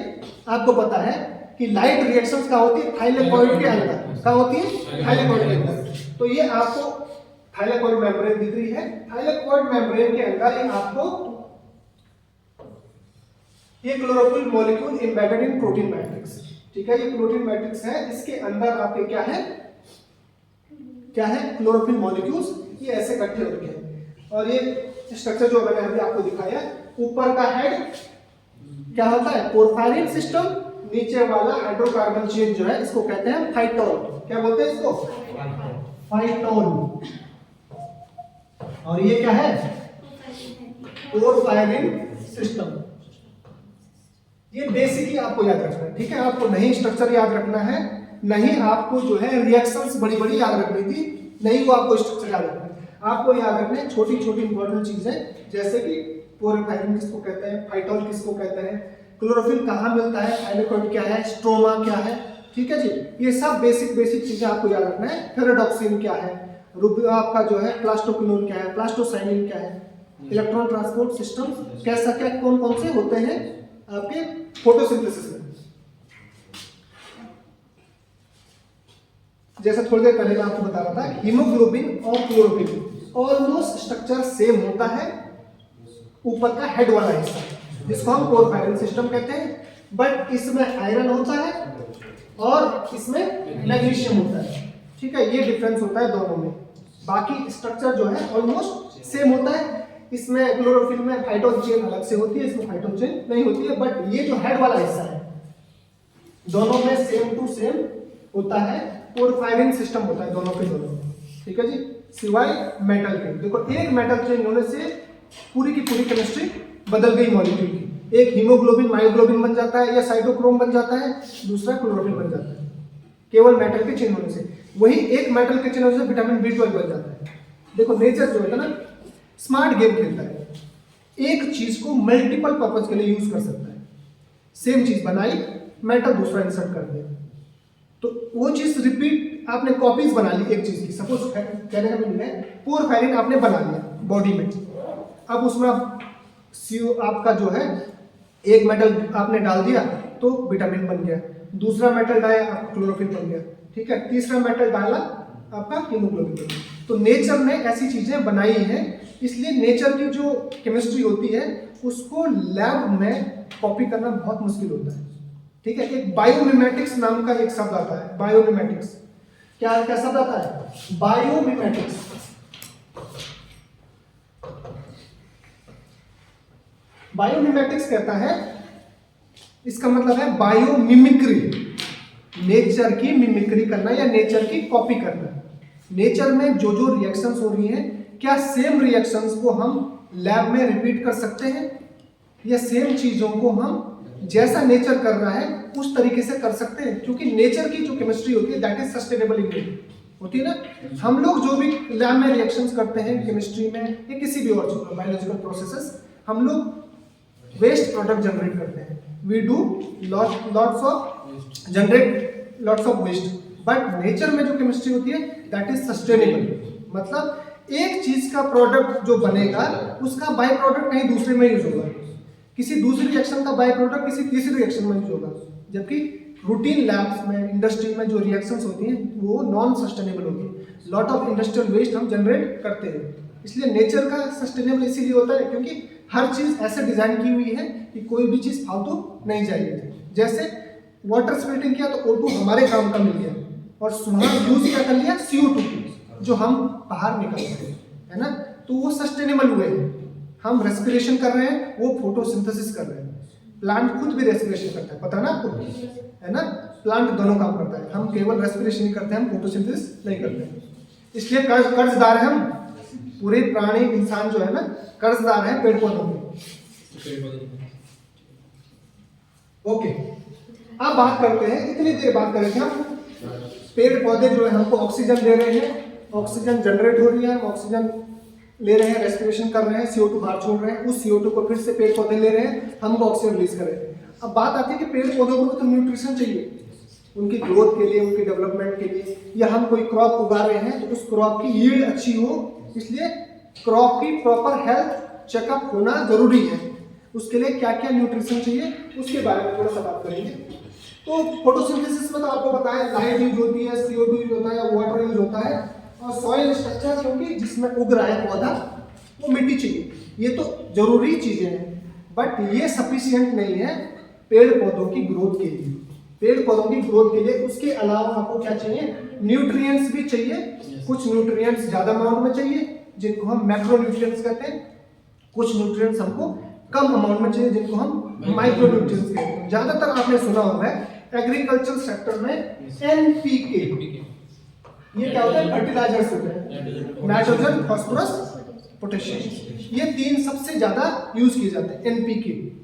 आपको पता है कि लाइट रिएक्शंस कहां होती है, थाइलेकॉइड के अंदर। कहां होती है, थाइलेकॉइड के अंदर। तो ये आपको थाइलेकॉइड मेम्ब्रेन दिख रही है, थाइलेकॉइड मेम्ब्रेन के अंदर ये आपको ये chlorophyll molecule embedded in protein matrix. ठीक है, ये प्रोटीन मैट्रिक्स है, इसके अंदर आपके क्या है, क्या है, क्लोरोफिल मॉलिक्यूल्स ये ऐसे इकट्ठे होते हैं। और ये स्ट्रक्चर जो मैंने अभी आपको दिखाया, ऊपर का हेड क्या होता है, पोरफायरिन सिस्टम, नीचे वाला हाइड्रोकार्बन चेन जो है इसको कहते हैं फाइटोल। क्या बोलते हैं इसको, फाइटोल। और ये क्या है, पोरफायरिन सिस्टम। ये बेसिकली आपको याद रखना है, ठीक है। आपको नहीं स्ट्रक्चर याद रखना है, नहीं आपको जो है रिएक्शंस बड़ी बड़ी याद रखनी थी, नहीं वो आपको स्ट्रक्चर याद रखना है। आपको याद रखना है छोटी छोटी इंपॉर्टेंट चीजें, जैसे कि पोरफायरिन किसको कहते हैं, फाइटोल किसको कहते हैं, क्लोरोफिल कहाँ मिलता है, थाइलेकोइड क्या है, स्ट्रोमा क्या है, ठीक है जी। ये सब बेसिक चीजें आपको याद रखना है। फेरेडॉक्सिन क्या है, आपका जो है प्लास्टोक्विनोन क्या है, प्लास्टोसाइनिन क्या है, इलेक्ट्रॉन ट्रांसपोर्ट सिस्टम कैसा क्या कौन कौन से होते हैं आपके फोटोसिंथेसिस में। जैसा थोड़ी देर पहले मैं आपको बता रहा था, हीमोग्लोबिन और क्लोरोफिल ऑलमोस्ट स्ट्रक्चर सेम होता है, ऊपर का हेड वाला हिस्सा जिसको हम पोरफायरिन सिस्टम कहते हैं, बट इसमें आयरन होता है और इसमें मैग्नीशियम होता है, ठीक है। ये डिफरेंस होता है दोनों में, बाकी स्ट्रक्चर जो है ऑलमोस्ट सेम होता है। इसमें क्लोरोफिल में फाइटोल चेन अलग से होती है, इसमें फाइटोल चेन नहीं होती है, बट ये जो हेड वाला हिस्सा है दोनों में सेम टू सेम होता है, पोरफायरिन सिस्टम होता है दोनों के दोनों, ठीक है जी, सिवाय मेटल के। देखो एक मेटल चेंज होने से पूरी की पूरी केमिस्ट्री बदल गई मॉलिक्यूल की। एक हीमोग्लोबिन मायोग्लोबिन बन जाता है या साइटोक्रोम बन जाता है, दूसरा क्लोरोफिल बन जाता है, केवल मेटल के चेंज होने से। वही एक मेटल के चेंज होने से विटामिन B12 बन जाता है। देखो नेचर जो है ना स्मार्ट गेम खेलता है, एक चीज को मल्टीपल पर्पज के लिए यूज कर सकता है। सेम चीज बनाई, मेटल दूसरा इंसर्ट कर दिया, तो वो चीज रिपीट, आपने कॉपीज बना ली एक चीज की। सपोज कहने का मीनिंग है पोरफायरिन आपने बना लिया बॉडी में, अब उसमें आपका जो है एक मेटल आपने डाल दिया तो विटामिन बन गया, दूसरा मेटल डाला आपका क्लोरोफिल बन गया, ठीक है, तीसरा मेटल डाला आपका हीमोग्लोबिन बन गया। तो नेचर ने ऐसी चीजें बनाई हैं, इसलिए नेचर की जो केमिस्ट्री होती है उसको लैब में कॉपी करना बहुत मुश्किल होता है, ठीक है। एक बायोमिमेटिक्स नाम का एक शब्द आता है, बायोमिमेटिक्स। क्या क्या शब्द आता है, बायोमिमेटिक्स। बायोमिमेटिक्स कहता है, इसका मतलब है बायोमिमिक्री, नेचर की मिमिक्री करना या नेचर की कॉपी करना। नेचर में जो जो रिएक्शंस हो रही हैं, क्या सेम रिएक्शंस को हम लैब में रिपीट कर सकते हैं, या सेम चीजों को हम जैसा नेचर कर रहा है उस तरीके से कर सकते हैं। क्योंकि नेचर की जो केमिस्ट्री होती है दैट इज सस्टेनेबल इंग्रेडिएंट होती है ना। हम लोग जो भी लैब में रिएक्शंस करते हैं केमिस्ट्री में या किसी भी और बायोलॉजिकल प्रोसेसेस, हम लोग वेस्ट प्रोडक्ट जनरेट करते हैं, we do lots of generate lots of waste, but nature में जो केमिस्ट्री होती है दैट इज सस्टेनेबल। मतलब एक चीज का प्रोडक्ट जो बनेगा उसका बाय प्रोडक्ट कहीं दूसरे में यूज होगा, किसी दूसरी रिएक्शन का बाय प्रोडक्ट किसी तीसरी रिएक्शन में यूज होगा, जबकि रूटीन लैब्स में इंडस्ट्री में जो रिएक्शंस होती हैं वो नॉन सस्टेनेबल होती है। लॉट ऑफ इंडस्ट्रियल वेस्ट हम जनरेट करते हैं, इसलिए नेचर का सस्टेनेबल इसीलिए होता है क्योंकि हर चीज ऐसे डिजाइन की हुई है कि कोई भी चीज फालतू नहीं जाएगी। जैसे वाटर स्प्लिटिंग किया तो O2 हमारे काम का मिल गया, और वहाँ यूज क्या कर लिया CO2 जो हम बाहर निकल सकते है ना, तो वो सस्टेनेबल हुए हैं। हम रेस्पिरेशन कर रहे हैं, वो फोटोसिंथेसिस कर रहे हैं। प्लांट खुद भी रेस्पिरेशन करता है, पता है ना आपको, है ना। प्लांट दोनों काम करता है, हम केवल रेस्पिरेशन ही करते हैं, हम फोटोसिंथेसिस नहीं करते हैं। इसलिए कर्जदार है हम, पूरे प्राणी इंसान जो है ना कर्जदार है पेड़ पौधों में। ओके, अब बात करते हैं, इतनी देर बात कर रहे थे हम, पेड़ पौधे जो है हमको ऑक्सीजन दे रहे हैं, ऑक्सीजन जनरेट हो रही है, हम ऑक्सीजन ले रहे हैं, रेस्पिरेशन कर रहे हैं, CO2 बाहर छोड़ रहे हैं, उस CO2 को फिर से पेड़ पौधे ले रहे हैं, हमको ऑक्सीजन रिलीज कर रहे हैं। अब बात आती है कि पेड़ पौधों को तो न्यूट्रिशन चाहिए उनकी ग्रोथ के लिए, उनके डेवलपमेंट के लिए, या हम कोई क्रॉप उगा रहे हैं तो उस क्रॉप की यील्ड अच्छी हो, इसलिए क्रॉप की प्रॉपर हेल्थ चेकअप होना जरूरी है। उसके लिए क्या क्या न्यूट्रिशन चाहिए उसके बारे में थोड़ा सा बात करेंगे। तो फोटोसिंथेसिस में तो आपको बताया लाइट यूज होती है, CO2 यूज होता है, वाटर यूज होता है, और सॉइल स्ट्रक्चर क्योंकि जिसमें उग रहा है पौधा वो मिट्टी चाहिए, ये तो जरूरी चीजें हैं, बट ये सफिशिएंट नहीं है पेड़ पौधों की ग्रोथ के लिए। पेड़ पौधों की ग्रोथ के लिए। उसके अलावा आपको क्या चाहिए, न्यूट्रिएंट्स भी चाहिए। कुछ न्यूट्रिएंट्स ज्यादा अमाउंट में चाहिए जिनको हम मैक्रो न्यूट्रिएंट्स कहते हैं, कुछ न्यूट्रिएंट्स हमको कम अमाउंट में चाहिए जिनको हम माइक्रो न्यूट्रिएंट्स कहते हैं। ज्यादातर आपने सुना होगा एग्रीकल्चर सेक्टर में एनपीके, ये क्या होता है, फर्टिलाइजर्स होते हैं, नाइट्रोजन, फास्फोरस, पोटेशियम, ये तीन सबसे ज्यादा यूज किए जाते हैं।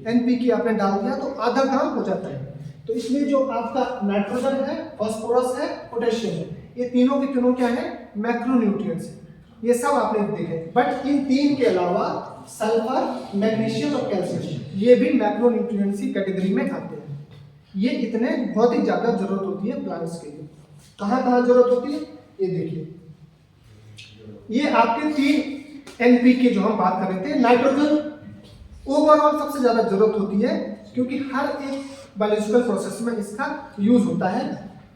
एनपीके आपने डाल दिया तो आधा काम हो जाता है। तो इसलिए जो आपका नाइट्रोजन है, फास्फोरस है, पोटेशियम है, ये तीनों के तीनों क्या है, मैक्रो न्यूट्रिएंट्स है। ये सब आपने देखे। बट इन तीन के अलावा सल्फर, मैग्नीशियम और कैल्शियम, ये भी मैक्रो न्यूट्रिएंट्स की कैटेगरी में आते हैं। ये इतने बहुत ही ज्यादा जरूरत होती है प्लांट्स के लिए। कहाँ कहाँ जरूरत होती है, ये देखिए, ये आपके तीन एनपीके जो हम बात कर रहे थे। नाइट्रोजन ओवरऑल सबसे ज्यादा जरूरत होती है क्योंकि हर एक बायोलॉजिकल प्रोसेस में इसका यूज होता है।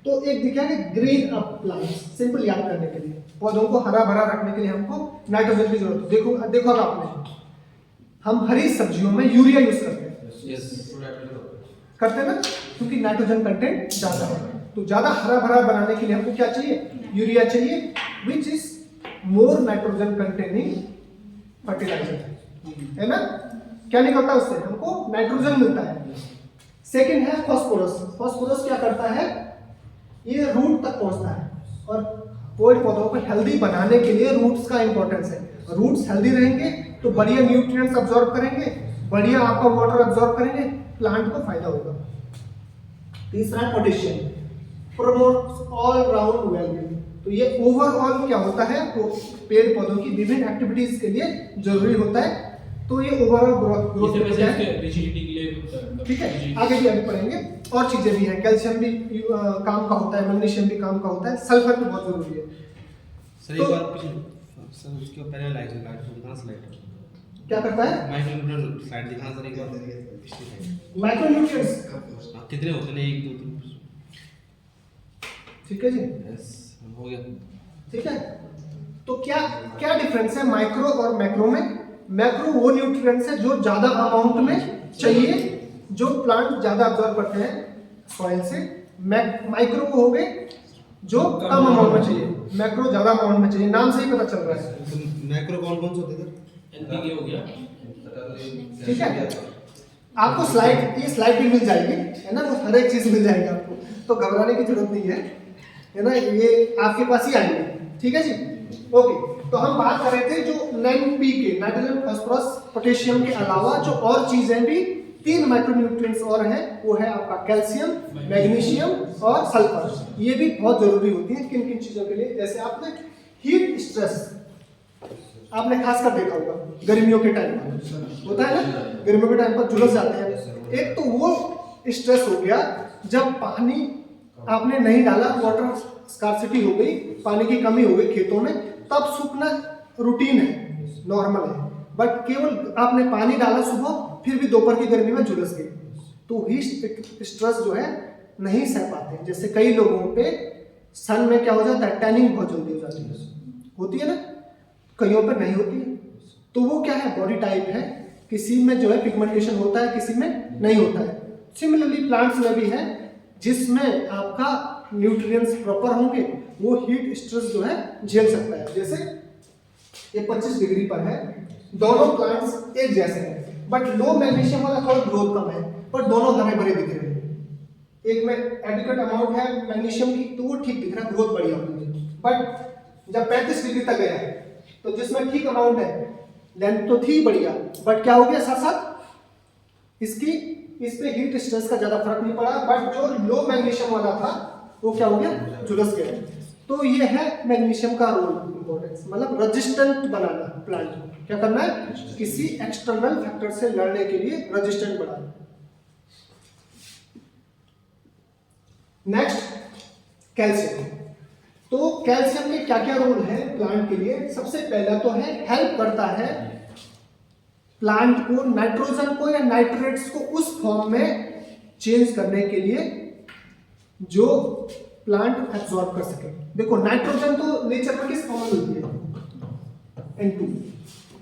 तो एक दिखा कि ग्रीन अप प्लांट्स, सिंपल याद करने के लिए, पौधों को हरा भरा रखने के लिए हमको नाइट्रोजन की जरूरत है। देखो आपने, हम हरी सब्जियों में यूरिया यूज करते हैं, करते हैं ना, क्योंकि नाइट्रोजन कंटेंट ज्यादा है। तो ज्यादा हरा भरा बनाने के लिए हमको क्या चाहिए, यूरिया चाहिए, which is more nitrogen containing fertiliser, है ना। क्या निकलता है उससे, हमको नाइट्रोजन मिलता है। सेकंड है फास्फोरस। फास्फोरस क्या करता है, ये रूट तक पहुंचता है और पेड़ पौधों को हेल्दी बनाने के लिए रूट्स का इंपॉर्टेंस है। रूट्स हेल्दी रहेंगे तो बढ़िया न्यूट्रिएंट्स अब्सॉर्ब करेंगे, बढ़िया आपका वाटर अब्सॉर्ब करेंगे, प्लांट को फायदा होगा। तीसरा है potassium, promotes all round wellbeing. तो ये ओवरऑल क्या होता है, तो पेड़ पौधों की विभिन्न एक्टिविटीज के लिए जरूरी होता है। तो ये ओवरऑल ग्रोथ रिजिडिटी के लिए होता है। ठीक है, आगे भी आगे पढ़ेंगे। और चीजें भी हैं, कैल्शियम भी काम का होता है, मैग्नीशियम भी काम का होता है, सल्फर भी बहुत जरूरी है। सर तो एक बार सर उसके पहले लाइट दिखाना, स्लाइड क्या करता है, माइक्रोन्यूट्रिएंट स्लाइड दिखाना सर एक बार। माइक्रोन्यूट्रिएंट्स कितने होते हैं, 1 2 3? ठीक है जी, यस हो गया। ठीक है। तो क्या क्या डिफरेंस है माइक्रो और मैक्रो में। मैक्रो वो न्यूट्रिएंट्स है जो ज्यादा अमाउंट में चाहिए, जो प्लांट ज्यादा अब्सॉर्ब करते हैं सॉइल से। माइक्रो वो हो गए जो कम अमाउंट में चाहिए, मैक्रो ज्यादा अमाउंट में चाहिए। नाम से ही पता चल रहा है। तो मैक्रो कौन कौन से होते हैं सर? एनपीके हो गया, ठीक है, आपको स्लाइड, ये स्लाइड भी मिल जाएगी, है ना, वो हर एक चीज मिल जाएगी आपको, तो घबराने की जरूरत नहीं है ना, ये आपके पास ही आएंगे। ठीक है जी, ओके। तो हम बात कर रहे थे जो एनपीके, नाइट्रोजन, फास्फोरस, पोटेशियम के अलावा जो और चीजें भी 3 माइक्रोन्यूट्रिएंट्स और हैं, वो है आपका कैल्शियम, मैग्नीशियम और सल्फर। ये भी बहुत जरूरी होती है किन किन चीजों के लिए, जैसे आपने हीट स्ट्रेस आपने खासकर देखा होगा गर्मियों के टाइम पर होता है ना, गर्मियों के टाइम पर झुलस जाते हैं। एक तो वो स्ट्रेस हो गया जब पानी आपने नहीं डाला, वाटर स्कार्सिटी हो गई, पानी की कमी हो गई खेतों में, तब सूखना रूटीन है, नॉर्मल है। बट केवल आपने पानी डाला सुबह, फिर भी दोपहर की गर्मी में झुलस गई, तो हीट स्ट्रेस जो है नहीं सह पाते। जैसे कई लोगों पे सन में क्या हो जाता है, टैनिंग बहुत जल्दी हो जाती है, होती है ना, कईयों पर नहीं होती है। तो वो क्या है, बॉडी टाइप है, किसी में जो है पिगमेंटेशन होता है, किसी में नहीं होता है। सिमिलरली प्लांट्स में भी है, जिसमें आपका न्यूट्रिएंट्स प्रॉपर होंगे वो हीट स्ट्रेस जो है झेल सकता है। जैसे ये 25 डिग्री पर है, दोनों प्लांट्स एक जैसे हैं, बट लो मैग्नीशियम वाला थोड़ा ग्रोथ कम है, पर दोनों हरे भरे दिख रहे हैं। एक में एडिक्वेट अमाउंट है मैग्नीशियम की, तो वो ठीक दिख रहा है, ग्रोथ बढ़िया होगी। बट जब 35 डिग्री तक गया तो जिसमें ठीक अमाउंट है, लेंथ तो थी बढ़िया, बट क्या हो गया, साथ साथ इस पे हीट स्ट्रेस का ज्यादा फर्क नहीं पड़ा, बट जो लो मैग्नीशियम वाला था वो क्या हो गया, झुलस गया। तो ये है मैग्नीशियम का रोल, इंपॉर्टेंस, मतलब रेजिस्टेंट बनाना प्लांट को। क्या करना है, किसी एक्सटर्नल फैक्टर से लड़ने के लिए रेजिस्टेंट बनाना। Next calcium. तो कैल्शियम के क्या क्या रोल है प्लांट के लिए। सबसे पहला तो है हेल्प करता है प्लांट को नाइट्रोजन को या नाइट्रेट्स को उस फॉर्म में चेंज करने के लिए जो प्लांट एब्सॉर्ब कर सके। देखो नाइट्रोजन तो नेचर में किस फॉर्म में मिलती है, N2,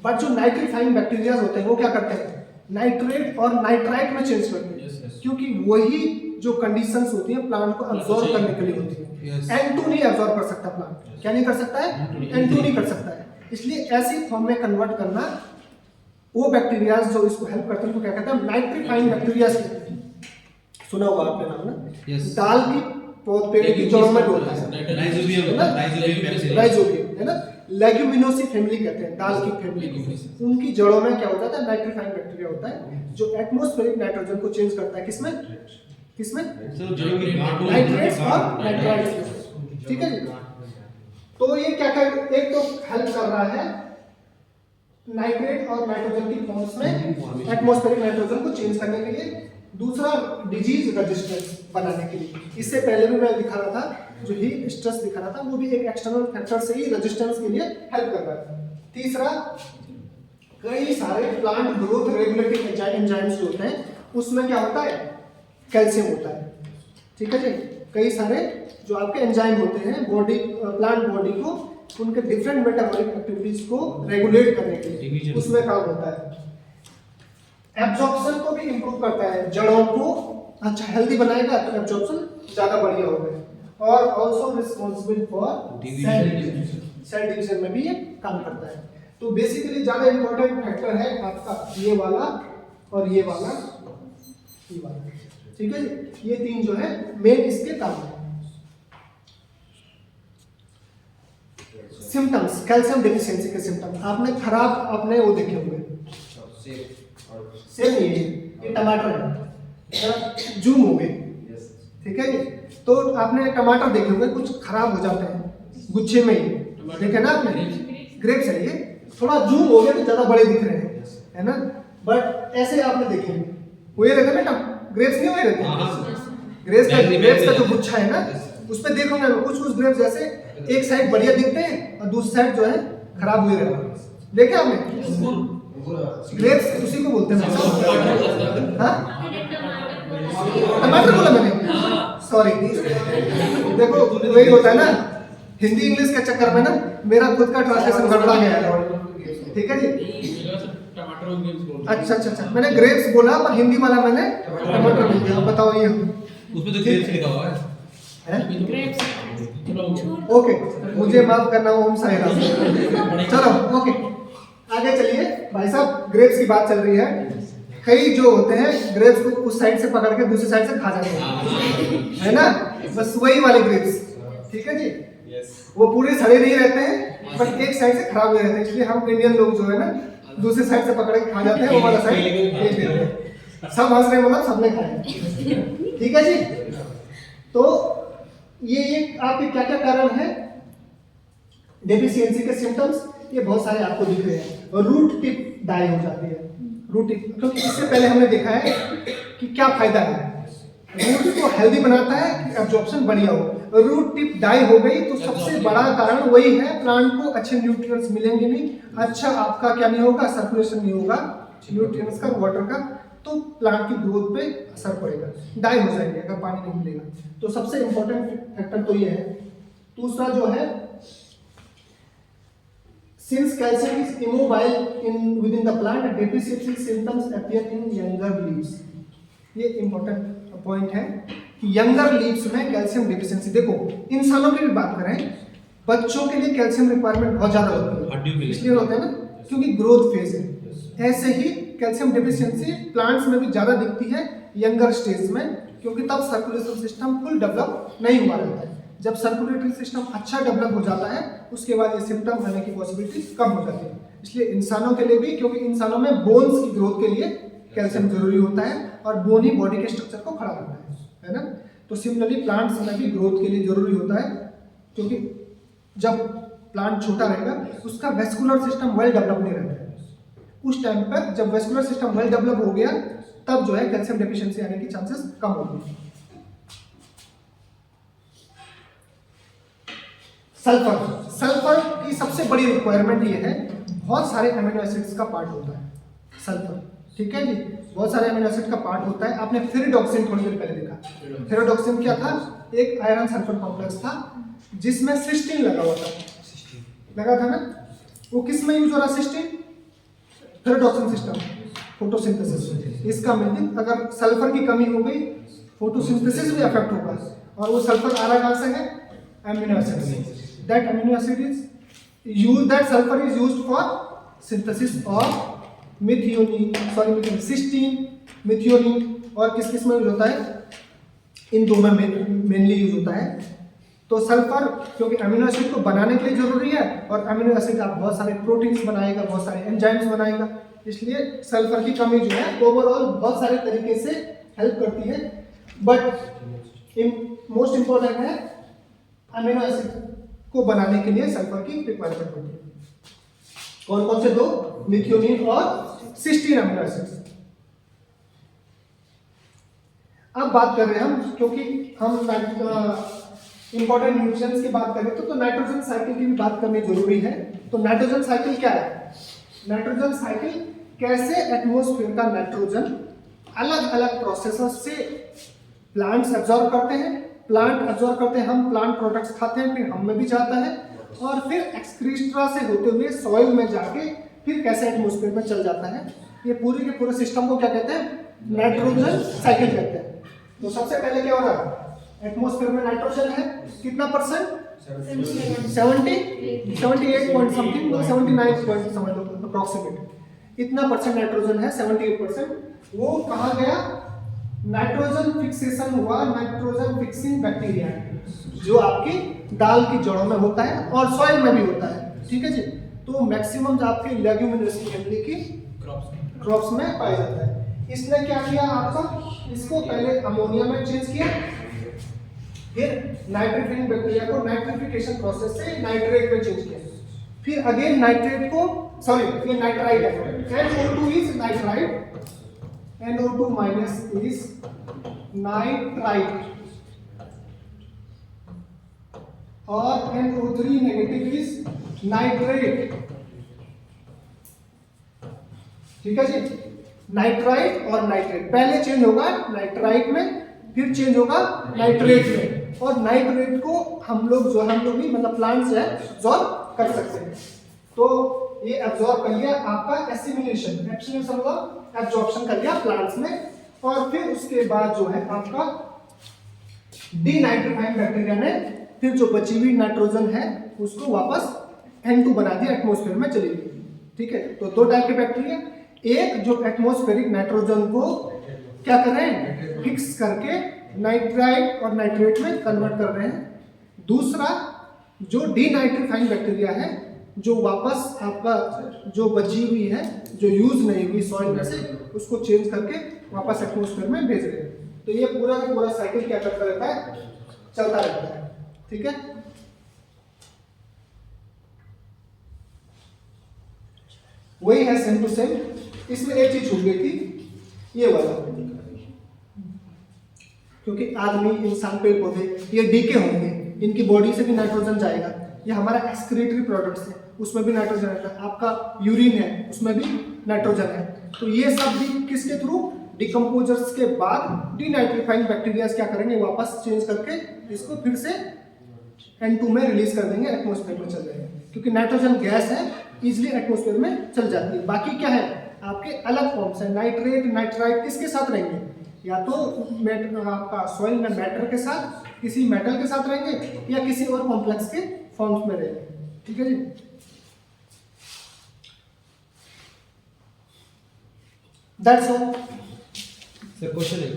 बट जो नाइट्रीफाइंग बैक्टीरिया होते हैं वो क्या करते हैं, नाइट्रेट और नाइट्राइट में चेंज करते हैं, क्योंकि वही जो कंडीशंस होती हैं प्लांट को अब्जॉर्ब करने के लिए होती है। N2 नहीं अब्जॉर्ब कर सकता प्लांट, क्या नहीं कर सकता है, N2 नहीं कर सकता है। इसलिए ऐसी फॉर्म में कन्वर्ट करना, वो बैक्टीरिया जो इसको हेल्प करते हैं उनको क्या कहते हैं, नाइट्रीफाइंग बैक्टीरिया। सुना होगा आपने नाम ना, दाल की पेड़ की जड़ों में होता है राइजोबियम, है ना, लेग्यूमिनोसी फैमिली कहते हैं दाल की फैमिली। उनकी जड़ों में क्या होता है, नाइट्रीफाइंग बैक्टीरिया होता है जो एटमॉस्फेरिक नाइट्रोजन को चेंज करता है। किसमें किसमें, नाइट्रेट्स और नाइट्राइट्स, ठीक है जी। तो ये क्या कर, एक तो हेल्प कर रहा है नाइट्रेट और नाइट्रोजन की फॉर्म्स में एटमॉस्फेरिक नाइट्रोजन को चेंज करने के लिए, दूसरा डिजीज रेजिस्टेंस बनाने के लिए। इससे पहले भी मैं दिखा रहा था, जो हीट स्ट्रेस दिखा रहा था वो भी एक एक्सटर्नल फैक्टर से ही रेजिस्टेंस के लिए हेल्प कर रहा है। तीसरा, कई सारे प्लांट ग्रोथ रेगुलेटिंग एंजाइम्स जो होते हैं उसमें क्या होता है, कैल्शियम होता है, ठीक है जी। कई सारे जो आपके एंजाइम होते हैं बॉडी, प्लांट बॉडी को उनके डिफरेंट मेटाबॉलिक एक्टिविटीज को रेगुलेट करने के लिए उसमें काम होता है। एब्जॉर्प्शन को भी इंप्रूव करता है, जड़ों को अच्छा हेल्दी बनाएगा तो एब्जॉर्प्शन ज्यादा बढ़िया होगा। और also responsible for sale division में भी ये काम करता है। तो बेसिकली ज्यादा इंपॉर्टेंट फैक्टर है आपका ये वाला और ये वाला, ये वाला, ठीक है जी। ये तीन जो है मेन इसके काम है। सिम्टम्स, कैल्शियम डेफिशिएंसी के सिम्टम आपने खराब, आपने वो देखे होंगे, सेम ये टमाटर है, जूम हो गए, ठीक है जी। तो आपने टमाटर देखे होंगे कुछ खराब हो जाते हैं गुच्छे में ही, देखे ना आपने, ग्रेप्स है ये, थोड़ा जूम हो गया तो ज्यादा बड़े दिख रहे हैं, है ना। बट ऐसे आपने देखे हुए रहते बेटा, ग्रेप्स नहीं हुए रहते, ग्रेप्स का जो गुच्छा है ना उस पे देखोगे कुछ कुछ ग्रेप्स जैसे एक साइड बढ़िया दिखते हैं और दूसरी साइड जो है खराब हुए रहते हैं, देखे आपने। ग्रेप्स उसी को बोलते हैं, हाँ टमाटर बोला मैंने, सॉरी। देखो वही होता है ना, हिंदी इंग्लिश के चक्कर में ना मेरा खुद का ट्रांसलेशन गड़बड़ा गया है, ठीक है जी। अच्छा अच्छा अच्छा, मैंने ग्रेप्स बोला पर हिंदी वाला मैंने टमाटर बोल दिया। बताओ ये उसमें तो ग्रेप्स लिखा हुआ है, ओके, मुझे माफ करना ओम साई राम। चलो ओके, आगे चलिए भाई साहब। ग्रेप्स की बात चल रही है, कई जो होते हैं ग्रेप्स को उस साइड से पकड़ के दूसरी साइड से खा जाते हैं, है ना, बस वही वाले ग्रेप्स, ठीक है जी। वो पूरे सड़े नहीं रहते हैं बट एक साइड से खराब हो रहते हैं, इसलिए हम इंडियन लोग जो है ना दूसरी साइड से पकड़ के खा जाते हैं, वो वाला साइड फेंक देते हैं। सब हंस रहे मतलब सबने खाया, ठीक है जी। तो ये आपके क्या क्या कारण है डेफिशिएंसी के सिम्टम्स, ये बहुत सारे आपको दिख रहे हैं। और रूट टिप डाई हो जाती है, रूट टिप, क्योंकि इससे पहले हमने देखा है कि क्या फायदा है, रूट को हेल्दी बनाता है कि एब्जॉर्प्शन बढ़िया हो। रूट टिप डाई हो गई तो सबसे बड़ा कारण वही है, प्लांट को अच्छे न्यूट्रिएंट्स मिलेंगे नहीं, अच्छा आपका क्या नहीं होगा, सर्कुलेशन नहीं होगा न्यूट्रिएंट्स का, वाटर का, तो प्लांट की ग्रोथ पे असर पड़ेगा, डाई हो जाएंगे अगर पानी नहीं मिलेगा। तो सबसे इंपॉर्टेंट फैक्टर तो ये है। दूसरा जो है, since calcium is immobile within the plant, deficiency symptoms appear in younger leaves। ये इंपॉर्टेंट पॉइंट है कि यंगर लीव्स में कैल्शियम डेफिशिएंसी। देखो इंसानों की भी बात करें, बच्चों के लिए कैल्शियम रिक्वायरमेंट बहुत ज्यादा होती है, इसलिए होता है ना क्योंकि ग्रोथ फेज है। ऐसे ही कैल्शियम डेफिशिएंसी प्लांट्स में भी ज्यादा दिखती है यंगर स्टेज में, क्योंकि तब सर्कुलेशन सिस्टम फुल डेवलप नहीं हुआ रहता है। जब सर्कुलेटरी सिस्टम अच्छा डेवलप हो जाता है उसके बाद ये सिम्टम होने की पॉसिबिलिटी कम हो जाती है। इसलिए इंसानों के लिए भी, क्योंकि इंसानों में बोन्स की ग्रोथ के लिए कैल्शियम जरूरी होता है और बोन ही बॉडी के स्ट्रक्चर को खड़ा करता है ना। तो सिमिलरली प्लांट्स में भी ग्रोथ के लिए जरूरी होता है, क्योंकि जब प्लांट छोटा रहेगा उसका वेस्कुलर सिस्टम वेल डेवलप नहीं रहता है। उस टाइम पर जब वेस्कुलर सिस्टम वेल डेवलप हो गया तब जो है कैल्शियम डेफिशिएंसी आने की चांसेस कम होगी। सल्फर, सल्फर की सबसे बड़ी रिक्वायरमेंट ये है, बहुत सारे अमीनो एसिड्स का पार्ट होता है सल्फर, ठीक है जी, बहुत सारे अमीनो एसिड का पार्ट होता है। आपने फेरिडॉक्सिन थोड़ी देर पहले देखा, फेरिडॉक्सिन क्या था, एक आयरन सल्फर कॉम्प्लेक्स था जिसमें सिस्टीन लगा हुआ था, लगा था ना। वो किस में यूज हो रहा सिस्टीन, फेरिडॉक्सिन सिस्टम, फोटोसिंथेसिस। इसका मीनिंग अगर सल्फर की कमी हो गई फोटोसिंथेसिस भी अफेक्ट होगा। और वो सल्फर आ रहा कहाँ से है? अमीनो एसिड से। That amino acid is use, that sulphur is used for synthesis of methionine, cysteine, methionine. और किस किस में यूज होता है? इन दो में मेनली यूज होता है। तो सल्फर क्योंकि अमीनो एसिड को बनाने के लिए जरूरी है, और अमीनो एसिड आप बहुत सारे प्रोटीन्स बनाएगा, बहुत सारे एंजाइम्स बनाएगा, इसलिए सल्फर की कमी जो है ओवरऑल बहुत सारे तरीके से हेल्प करती है। बट मोस्ट इंपॉर्टेंट है अमीनो एसिड को बनाने के लिए सल्फर की रिक्वायरमेंट होती है। कौन कौन से दो? मिथियोनिन और सिस्टीन अमीनो एसिड। अब बात कर रहे हैं हम, क्योंकि हम इंपॉर्टेंट न्यूट्रिएंट्स की बात करें तो नाइट्रोजन साइकिल की भी बात करनी जरूरी है। तो नाइट्रोजन साइकिल क्या है? नाइट्रोजन साइकिल कैसे एटमॉस्फेयर का नाइट्रोजन अलग अलग प्रोसेसेस से प्लांट्स एब्जॉर्ब करते हैं, प्लांट एब्जॉर्ब करते हैं, हम प्लांट प्रोडक्ट्स खाते हैं, फिर हम में भी जाता है, और फिर एक्सक्रीस्ट्रा से होते हुए सॉइल में जाके फिर कैसे एटमॉस्फेयर में चल जाता है। ये पूरे के पूरे सिस्टम को क्या कहते हैं? नाइट्रोजन साइकिल कहते हैं। तो सबसे पहले क्या हो रहा है? एटमॉस्फेयर में नाइट्रोजन है कितना परसेंट? 78 पॉइंट समथिंग, 79 पॉइंट समझ लो अप्रोक्सीमेट। इतना परसेंट नाइट्रोजन है, 78%। वो कहाँ गया? नाइट्रोजन फिक्सेशन हुआ, नाइट्रोजन फिक्सिंग बैक्टीरिया जो आपकी दाल की जड़ों में होता है और सॉइल में भी होता है। ठीक है जी। तो मैक्सिमम जो आपकी लेग्यूमिनेसी फैमिली की क्रॉप्स में पाया जाता है। इसने क्या किया आपका? इसको पहले अमोनिया में चेंज किया, फिर नाइट्रेटिंग बैक्टीरिया को नाइट्रिफिकेशन प्रोसेस से नाइट्रेट में चेंज किया, फिर अगेन नाइट्रेट को, सॉरी ये नाइट्राइड है, NO2 is nitride, NO2 minus is nitride, और NO3 नेगेटिव इज नाइट्रेट। ठीक है जी। नाइट्राइट और नाइट्रेट पहले चेंज होगा नाइट्राइट में, फिर चेंज होगा नाइट्रेट में, और नाइट्रेट को हम लोग भी मतलब प्लांट्स है एब्जॉर्ब कर सकते हैं। तो ये एब्जॉर्ब कर लिया आपका एसिमिलेशन, मतलब एब्जॉर्प्शन कर लिया प्लांट्स में, और फिर उसके बाद जो है आपका डीनाइट्रीफाइंग बैक्टीरिया ने फिर जो बची हुई नाइट्रोजन है उसको वापस N2 बना दिया, एटमॉस्फेयर में चली गई। ठीक है। तो दो टाइप के बैक्टीरिया, एक जो एटमॉस्फेरिक नाइट्रोजन को क्या कर रहे हैं? फिक्स करके नाइट्राइट और नाइट्रेट में कन्वर्ट कर रहे हैं। दूसरा जो डीनाइट्रीफाइंग बैक्टीरिया है, जो वापस आपका जो बची हुई है, जो यूज नहीं हुई सॉइल में से, उसको चेंज करके वापस एटमॉस्फेयर में भेज रहे हैं। तो ये पूरा का पूरा साइकिल क्या करता रहता है? चलता रहता है। ठीक है। वही है सेम टू सेम। इसमें एक चीज छूट गई थी, ये वाला, क्योंकि आदमी, इंसान, पेड़ पौधे ये डीके होंगे, इनकी बॉडी से भी नाइट्रोजन जाएगा। ये हमारा एक्सक्रीटरी प्रोडक्ट्स है, उसमें भी नाइट्रोजन रहता है। आपका यूरिन है, उसमें भी नाइट्रोजन है। तो ये सब भी किसके थ्रू? डिकम्पोजर्स के बाद डीनाइट्रीफाइंग बैक्टीरिया क्या करेंगे? वापस चेंज करके इसको फिर से N2 में रिलीज कर देंगे, एटमॉस्फेयर में चल जाएंगे, क्योंकि नाइट्रोजन गैस है, इजिली एटमॉस्फेयर में चल जाती है। बाकी क्या है? आपके अलग फॉर्म्स है, नाइट्रेट, नाइट्राइट किसके साथ रहेंगे? या तो आपका सॉइल में मैटर के साथ, किसी मेटल के साथ रहेंगे, या किसी और कॉम्प्लेक्स के फॉर्म्स में रहेंगे। ठीक है जी। That's all. सर क्वेश्चन है